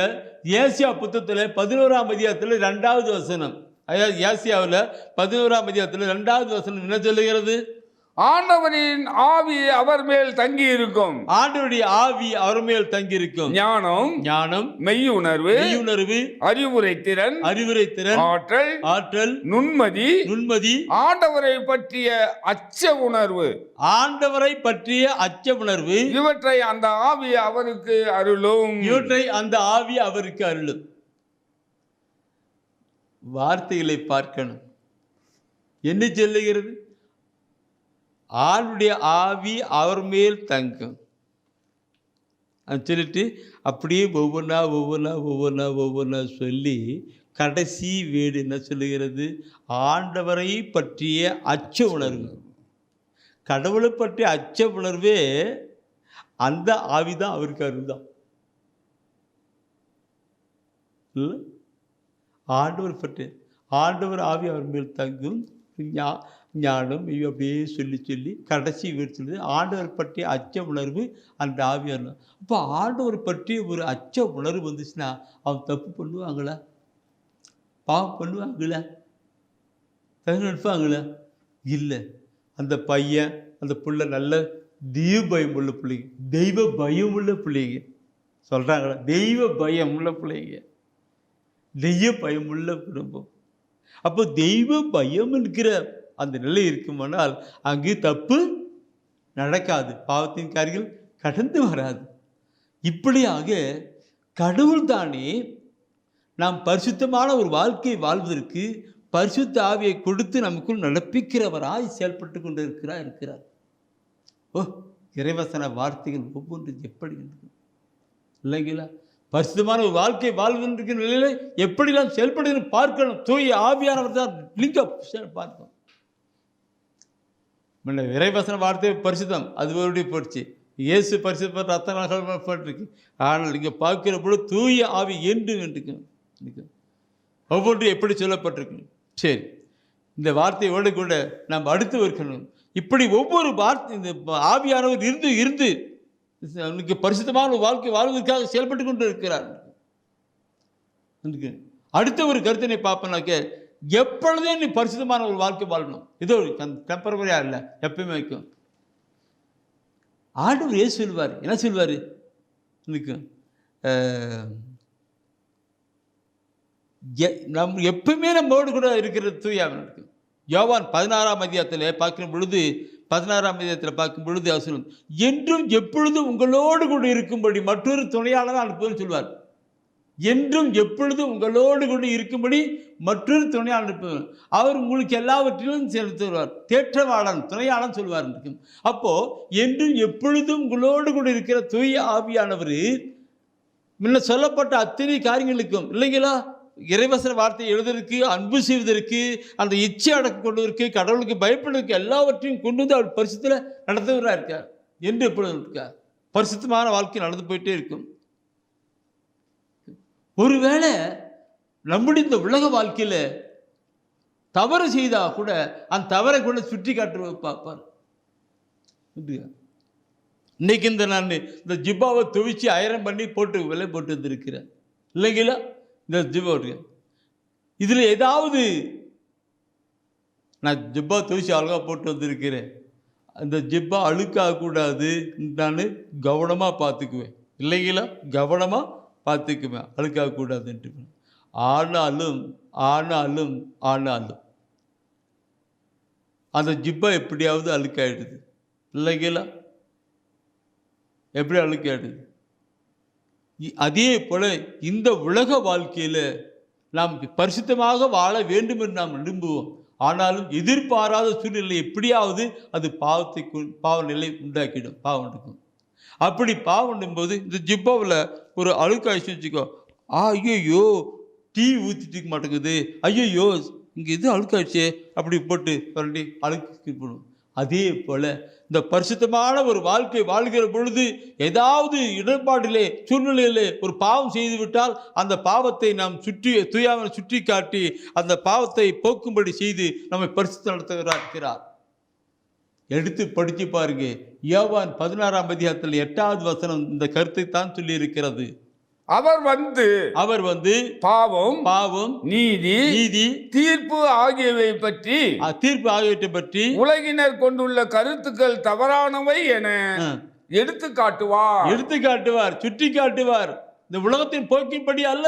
ஏசியா புத்தகத்தில் 11ஆம் அதிகாரத்தில் 2வது வசனம், யாசியாவில் 11ஆம் அதிகாரத்தில் 2வது வசனம் என்ன சொல்லுகிறது? ஆண்டவரின் ஆவி அவர் மேல் தங்கி இருக்கும். ஆண்டவருடைய ஆவி அவர் மேல் தங்கி இருக்கும். ஞானம், மெய்யுணர்வு, அறிவுரை திறன், ஆற்றல், நுண்மதி, ஆண்டவரை பற்றிய அச்ச உணர்வு, இவற்றை அந்த ஆவி அவருக்கு அருளும். வார்த்தைகளை பார்க்கணும். என்ன சொல்லுகிறது? ஆளுடைய ஆவி அவர் மேல் தங்கும் சொல்லிட்டு அப்படியே ஒவ்வொன்றா சொல்லி கடைசி வேடு என்ன சொல்லுகிறது? ஆண்டவரை பற்றிய அச்ச உணர்வு. கடவுளை பற்றிய அச்ச உணர்வே அந்த ஆவி தான் அவருக்கு அருள்தான். இல்லை, ஆண்டவர் ஆவி அவர் மேல் தங்கும். ஞானம் அப்படியே சொல்லி கடைசி வீடு சொல்லுது ஆண்டவர் பற்றிய அச்ச உணர்வு அந்த ஆவியார். அப்போ ஆண்டவர் பற்றிய ஒரு அச்ச உணர்வு வந்துச்சுன்னா அவன் தப்பு பண்ணுவாங்களா? பாவம் பண்ணுவாங்களா? தகுப்பாங்களா? இல்லை. அந்த பையன் அந்த பிள்ளை நல்ல தெய்வ பயம் உள்ள பிள்ளைங்க, தெய்வ பயம் உள்ள பிள்ளைங்க சொல்கிறாங்களா? தெய்வ பயம் உள்ள பிள்ளைங்க, தெய்வ பயம் உள்ள குடும்பம். அப்போ தெய்வ பயம் இருக்கிற அந்த நிலை இருக்குமானால் அங்கு தப்பு நடக்காது, பாவத்தின் காரியங்கள் கடந்து வராது. இப்படியாக கடவுள் தானே நாம் பரிசுத்தமான ஒரு வாழ்க்கையை வாழ்வதற்கு பரிசுத்த ஆவியை கொடுத்து நமக்குள் நடப்பிக்கிறவராய் செயல்பட்டு கொண்டு இருக்கிறார். இறைவசன வார்த்தைகள் ஒவ்வொன்றும் எப்படி இல்லைங்களா? பரிசுத்தமான ஒரு வாழ்க்கை வாழ்வதற்கு நிலையில எப்படி நாம் செயல்படுகிறது பார்க்கணும். தூய ஆவியானவர் தான் லிங்க பார்க்கணும். இறைவசன வார்த்தை பரிசுத்தம், அது ஒரு போச்சு. இயேசு பரிசுத்த ரத்தனாகப்பட்டிருக்கு. ஆனால் இங்கே பார்க்கிற பொழுது தூய ஆவி என்று ஒவ்வொன்றும் எப்படி சொல்லப்பட்டிருக்கு. சரி, இந்த வார்த்தையோடு கூட நாம் அடுத்து இருக்கணும். இப்படி ஒவ்வொரு வார்த்தை இந்த ஆவியானவர் இருந்து அவனுக்கு பரிசுத்தமான ஒரு வாழ்க்கை வாழ்வதற்காக செயல்பட்டு கொண்டு இருக்கிறார். அடுத்த ஒரு கருத்தினை பார்ப்பனாக்க, எப்பொழுதே நீ பரிசுத்தமான ஒரு வாழ்க்கை வாழணும். இது ஒரு டெம்பரவரியா இல்லை, எப்பயுமே வைக்கும். ஆண்டவர் ஏன் சொல்லுவார்? என்ன சொல்லுவார்? நம் எப்பவுமே நம்மோடு கூட இருக்கிறது தூயாவின் இருக்கு. யோவான் 16ஆம் அதிகாரத்தில் பார்க்கும் பொழுது 16ஆம் அதிகாரத்தில் பார்க்கும் பொழுது அவசரம் என்றும் எப்பொழுதும் உங்களோடு கூட இருக்கும்படி மற்றொரு துணையாளர் அனுப்புன்னு சொல்வார். என்றும் எப்பொழுதும் உங்களோடு கூட இருக்கும்படி மற்றொரு துணையாளர் அனுப்புவார். அவர் உங்களுக்கு எல்லாவற்றிலும் செலுத்துவார். தேற்றவாளன் துணையாளன் சொல்வார். அப்போ என்றும் எப்பொழுதும் உங்களோடு கூட இருக்கிற தூய ஆவியானவர் முன்ன சொல்லப்பட்ட அத்தனை காரியங்களுக்கும் இல்லைங்களா, இறைவசன வார்த்தையை எழுதுவதற்கு, அன்பு செய்வதற்கு, அந்த இச்சை அடக்கம் கொள்வதற்கு, கடவுளுக்கு பயப்படுவதற்கு எல்லாவற்றையும் கொண்டு வந்து அவர் பரிசுத்தில் நடத்துவராக இருக்கார். என்று எப்பொழுதும் இருக்கார். பரிசுத்தமான வாழ்க்கை நடந்து போயிட்டே இருக்கும். ஒருவேளை நம்முடைய இந்த உலக வாழ்க்கையில் தவறு செய்தால் கூட அந்த தவறை கூட சுற்றி காட்டு பார்ப்பார். இன்னைக்கு நான் இந்த ஜிப்பாவை துவிச்சு அயரம் பண்ணி போட்டு விலை போட்டு வந்திருக்கிறேன் இல்லைங்களா? இந்த ஜிப்பா இதில் ஏதாவது நான் ஜிப்பா துவிச்சு அழகாக போட்டு வந்திருக்கிறேன், அந்த ஜிப்பா அழுக்காகக்கூடாது, நான் கவனமாக பார்த்துக்குவேன் இல்லைங்களா? கவனமாக பார்த்துக்குவேன், அழுக்காகக்கூடாதுன்ட்டு. ஆனாலும் ஆனாலும் ஆனாலும் அந்த ஜிப்பா எப்படியாவது அழுக்காயிடுது இல்லைங்களா? எப்படி அழுக்காயிடுது? அதே போல இந்த உலக வாழ்க்கையில் நாம் பரிசுத்தமாக வாழ வேண்டும் என்று நாம் விரும்புவோம். ஆனாலும் எதிர்பாராத சூழ்நிலை எப்படியாவது அது பாவ நிலை உண்டாக்கிடும், பாவம் எடுக்கும். அப்படி பாவம் போது இந்த ஜிப்பாவில் ஒரு அழுக்காய்ச்சி வச்சுக்கோ, ஐயோ டீ ஊற்றிட்டு மாட்டேங்குது, ஐயோ இங்கே இது அழுக்காய்ச்சே அப்படி போட்டு வரண்டி அழுக்கு போடும். அதே போல் இந்த பரிசுத்தமான ஒரு வாழ்க்கை வாழ்கிற பொழுது ஏதாவது இடர்பாட்டிலே சூழ்நிலையிலே ஒரு பாவம் செய்துவிட்டால் அந்த பாவத்தை நாம் தூயாமல் சுற்றி காட்டி அந்த பாவத்தை போக்கும்படி செய்து நம்மை பரிசுத்த நடத்துகிறார். எடுத்து படித்து பாருங்க. யோவான் 16ஆம் அதிகாரத்தில் 8வது வசனம் இந்த கருத்தை தான் சொல்லி இருக்கிறது. அவர் வந்து பாவம் நீதி தீர்ப்பு ஆகியவற்றை பற்றி உலகினர் கொண்டுள்ள கருத்துக்கள் தவறானவை என எடுத்து காட்டுவார், சுட்டி காட்டுவார். இந்த உலகத்தின் போக்கின்படி அல்ல,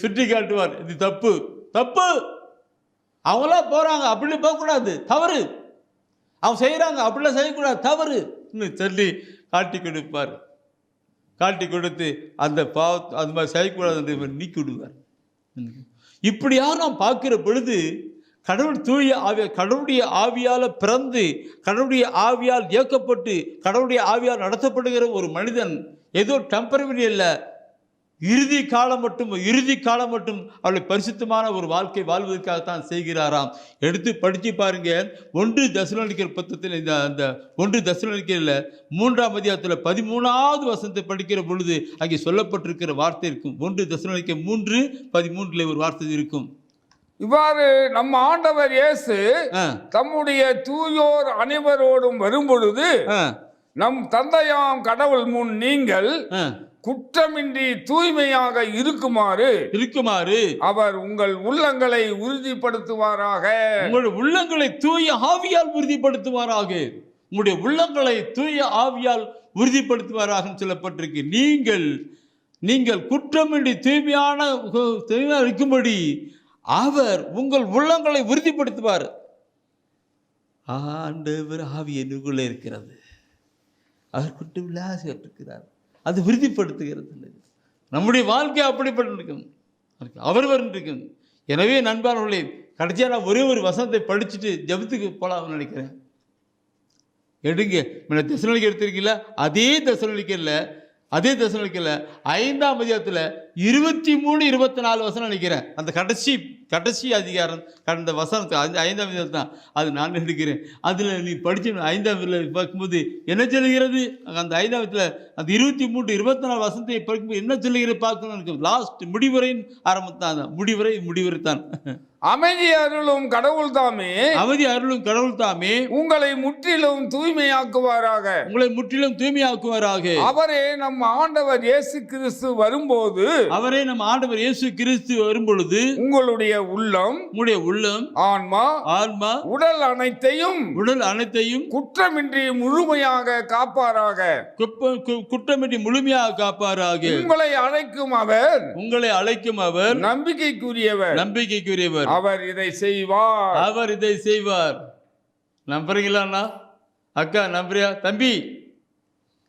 சுட்டி காட்டுவார். இது தப்பு. அவங்களா போறாங்க, அப்படி போகக்கூடாது, தவறு. அவங்க செய்யறாங்க, அப்படிலாம் செய்யக்கூடாது, தவறு சொல்லி காட்டி கொடுத்து அந்த அது மாதிரி செய்யக்கூடாது என்று நீக்கி விடுவார். இப்படியாக நாம் பார்க்கிற பொழுது கடவுள் தூய ஆவியால், கடவுளுடைய ஆவியால் பிறந்து கடவுளுடைய ஆவியால் இயக்கப்பட்டு கடவுளுடைய ஆவியால் நடத்தப்படுகிற ஒரு மனிதன் ஏதோ டெம்பரவரி அல்ல, இறுதி காலம் மட்டும் அவளை பரிசுத்தமான ஒரு வாழ்க்கை வாழ்வதற்காகத்தான் செய்கிறாராம். எடுத்து படித்து பாருங்க. 1 தெசலோனிக்கர் புத்தகத்தில் அந்த 1 தெசலோனிக்கரில் 3ஆம் அதிகாரத்தில் 13வது வசனத்தை படிக்கிற பொழுது அங்கே சொல்லப்பட்டிருக்கிற வார்த்தை இருக்கும். 1 தெசலோனிக்கர் 3:13 ஒரு வார்த்தை இருக்கும். இவ்வாறு நம்ம ஆண்டவர் இயேசு தம்முடைய தூயோர் அனைவரோடும் வரும்பொழுது நம் தந்தையாம் கடவுள் முன் நீங்கள் குற்றமின்றி தூய்மையாக இருக்குமாறு அவர் உங்கள் உள்ளங்களை உறுதிப்படுத்துவாராக. உங்களுடைய உள்ளங்களை தூய ஆவியால் உறுதிப்படுத்துவாராக. உங்களுடைய உள்ளங்களை தூய ஆவியால் உறுதிப்படுத்துவாராக சொல்லப்பட்டிருக்கு. நீங்கள் குற்றமின்றி தூய்மையாக இருக்கும்படி அவர் உங்கள் உள்ளங்களை உறுதிப்படுத்துவார். ஆண்டவர் ஆவி என்னுக்குள்ளே இருக்கிறது, அவர் குற்றம் இல்லாத இருக்கிறார், அது உறுதிப்படுத்துகிறது. நம்முடைய வாழ்க்கை அப்படிப்பட்டிருக்கும், அவர் இருக்கும். எனவே நண்பர்களே, கடைசியாக நான் ஒரே ஒரு வசனத்தை படிச்சுட்டு ஜெபத்துக்கு போகலாம்னு நினைக்கிறேன். எடுங்க, தெசலோனிக்கர் எடுத்திருக்கீங்களா? அதே தெசலோனிக்கரில் 5ஆம் அதிகாரத்தில் 23-24 வசனம் நினைக்கிறேன். அந்த கடைசி அதிகாரம் கடந்த வசனம் 5ஆம் அதிகாரம் தான், அது நான் எடுக்கிறேன். அதில் நீ படிச்சு 5ஆம் பார்க்கும்போது என்ன சொல்லுகிறது? அந்த 5ஆம் அந்த 23-24 வசனத்தை படிக்கும்போது என்ன சொல்லுகிறது பார்க்கணும். எனக்கு லாஸ்ட் முடிவுரையின் ஆரம்பம் தான், முடிவுரை தான். அமைதி அருளும் கடவுள் தாமே உங்களை முற்றிலும் தூய்மையாக்குவாராக. அவரே நம் ஆண்டவர் இயேசு கிறிஸ்து வரும்பொழுது உங்களுடைய உள்ளம் ஆன்மா உடல் அனைத்தையும் குற்றமின்றி முழுமையாக காப்பாராக. உங்களை அழைக்கும் அவர் நம்பிக்கைக்குரியவர். அவர் இதை செய்வார். நம்புறீங்களா அக்கா? நம்புறியா தம்பி?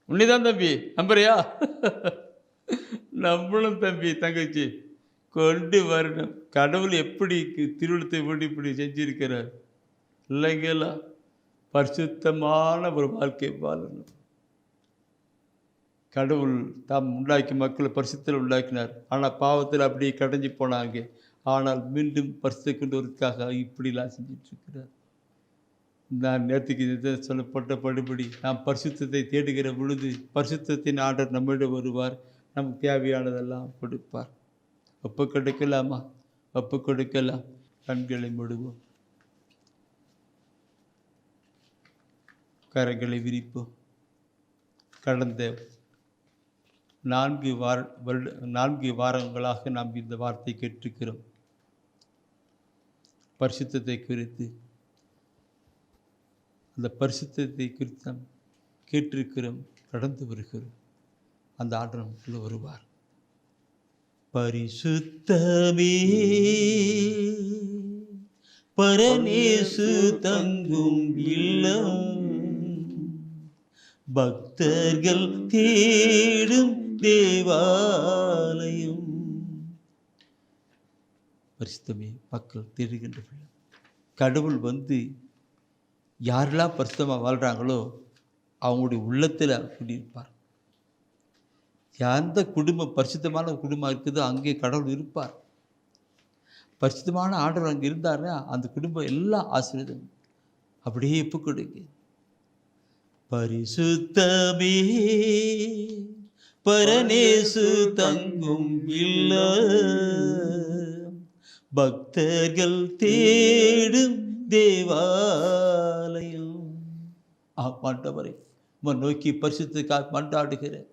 உன்னிதான் தம்பி, நம்புறியா? நம்பளும் தம்பி தங்கச்சி, கொண்டு வரணும். கடவுள் எப்படி திருவிழத்தை இப்படி செஞ்சிருக்கிறார் இல்லைங்களா? பரிசுத்தமான ஒரு வாழ்க்கை வாழணும். கடவுள் தாம் உண்டாக்கி மக்களை பரிசுத்தில் உண்டாக்கினார். ஆனால் பாவத்தில் அப்படியே கடைஞ்சி போனாங்க. ஆனால் மீண்டும் பரிசுத்தை கொண்டு வரதுக்காக இப்படிலாம் செஞ்சிட்ருக்கிறார். நான் நேற்றுக்கு சொல்லப்பட்ட படுபடி நாம் பரிசுத்தத்தை தேடுகிற பொழுது பரிசுத்தத்தின் ஆண்டவர் நம்மிடம் வருவார், நமக்கு தேவையானதெல்லாம் கொடுப்பார். ஒப்பு கொடுக்கலாம். கண்களை மூடுவோம், கரங்களை விரிப்போம். கடந்த 4 வாரங்களாக நாம் இந்த வார்த்தை கேட்டிருக்கிறோம். பரிசுத்தத்தை குறித்து, அந்த பரிசுத்தத்தை குறித்து நாம் கேட்டிருக்கிறோம், கடந்து வருகிறோம். அந்த ஆண்டவர் நமக்குள்ள வருவார். பரிசுத்தமே பரநேசு தங்கும் இல்லம், பக்தர்கள் தேடும் தேவாலயம். பரிசுத்தமே மக்கள் தேடுகின்ற கடவுள் யாரெல்லாம் பரிசுத்தமாக வாழ்கிறாங்களோ அவங்களுடைய உள்ளத்தில் குடியிருப்பார். எந்த குடும்பம் பரிசுத்தமான குடும்பம் இருக்குதோ அங்கே கடவுள் இருப்பார். பரிசுத்தமான ஆண்டவர் அங்கே இருந்தார்னா அந்த குடும்பம் எல்லாம் ஆசீர்வாதம். அப்படியே இப்போ கொடுங்க. பரிசுத்தமே பரநேசு தங்கும் இல்லம், பக்தர்கள் தேடும் தேவாலயம். ஆண்டவரை நோக்கி பரிசுத்தத்துக்காக மன்றாடுகிறேன்.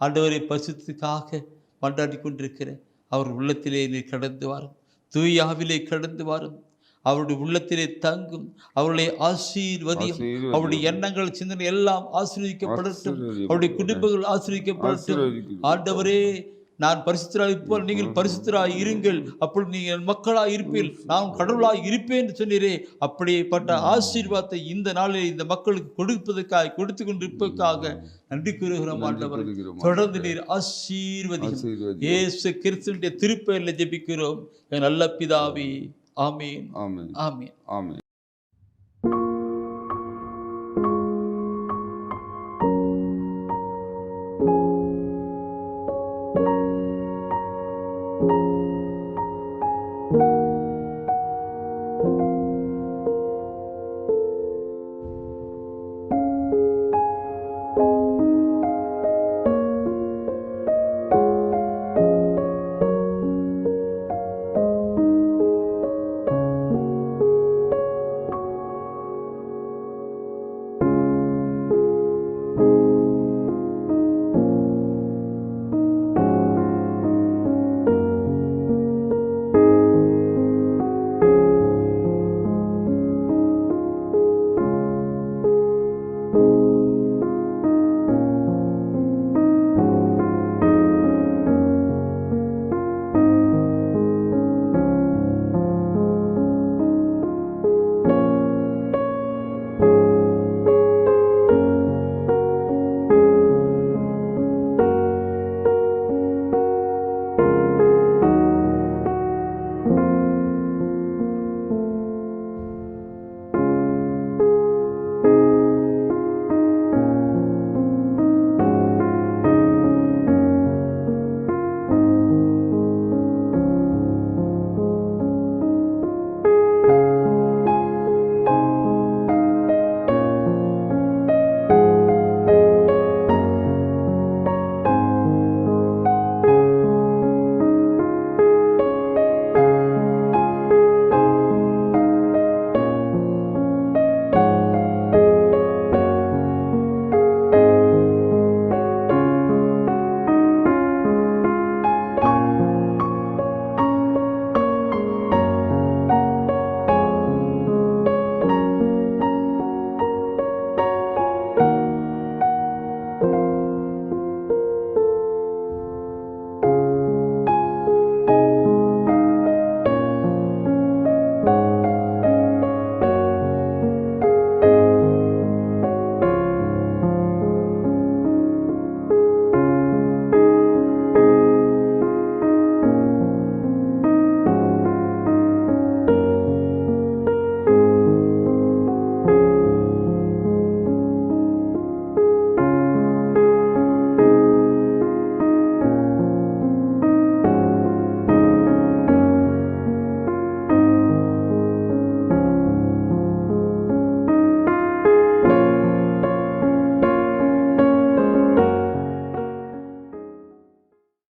ஆண்டவரை பரிசுத்தத்துக்காக கொண்டாடி கொண்டிருக்கிற அவர் உள்ளத்திலே நீ கடந்து வாரும், தூயாவிலே கடந்து வாரும், அவருடைய உள்ளத்திலே தங்கும், அவர்களை ஆசீர்வதியும், அவருடைய எண்ணங்கள் சிந்தனை எல்லாம் ஆசீர்வதிக்கப்படட்டும், அவருடைய குடும்பங்கள் ஆசீர்வதிக்கப்படட்டும். ஆண்டவரே, நான் பரிசுத்தராய் இருப்போல் நீங்கள் பரிசுத்தராய் இருங்கள், அப்பொழுது நீங்கள் மக்களாய் இருப்பீர்கள், நான் கடவுளாய் இருப்பேன் என்று சொன்னீரே. அப்படிப்பட்ட ஆசீர்வாதத்தை இந்த நாளில் இந்த மக்களுக்கு கொடுப்பதற்காக கொடுத்து கொண்டிருப்பதற்காக நன்றி கூறுகிறோம். ஆண்டவர் தொடர்ந்து நீர் ஆசீர்வதியும். இயேசு கிறிஸ்துவினுடைய திருப்பெயரில் ஜெபிக்கிறோம் என் நல்ல பிதாவே. ஆமென். ஆமென். ஆமென். ஆமென்.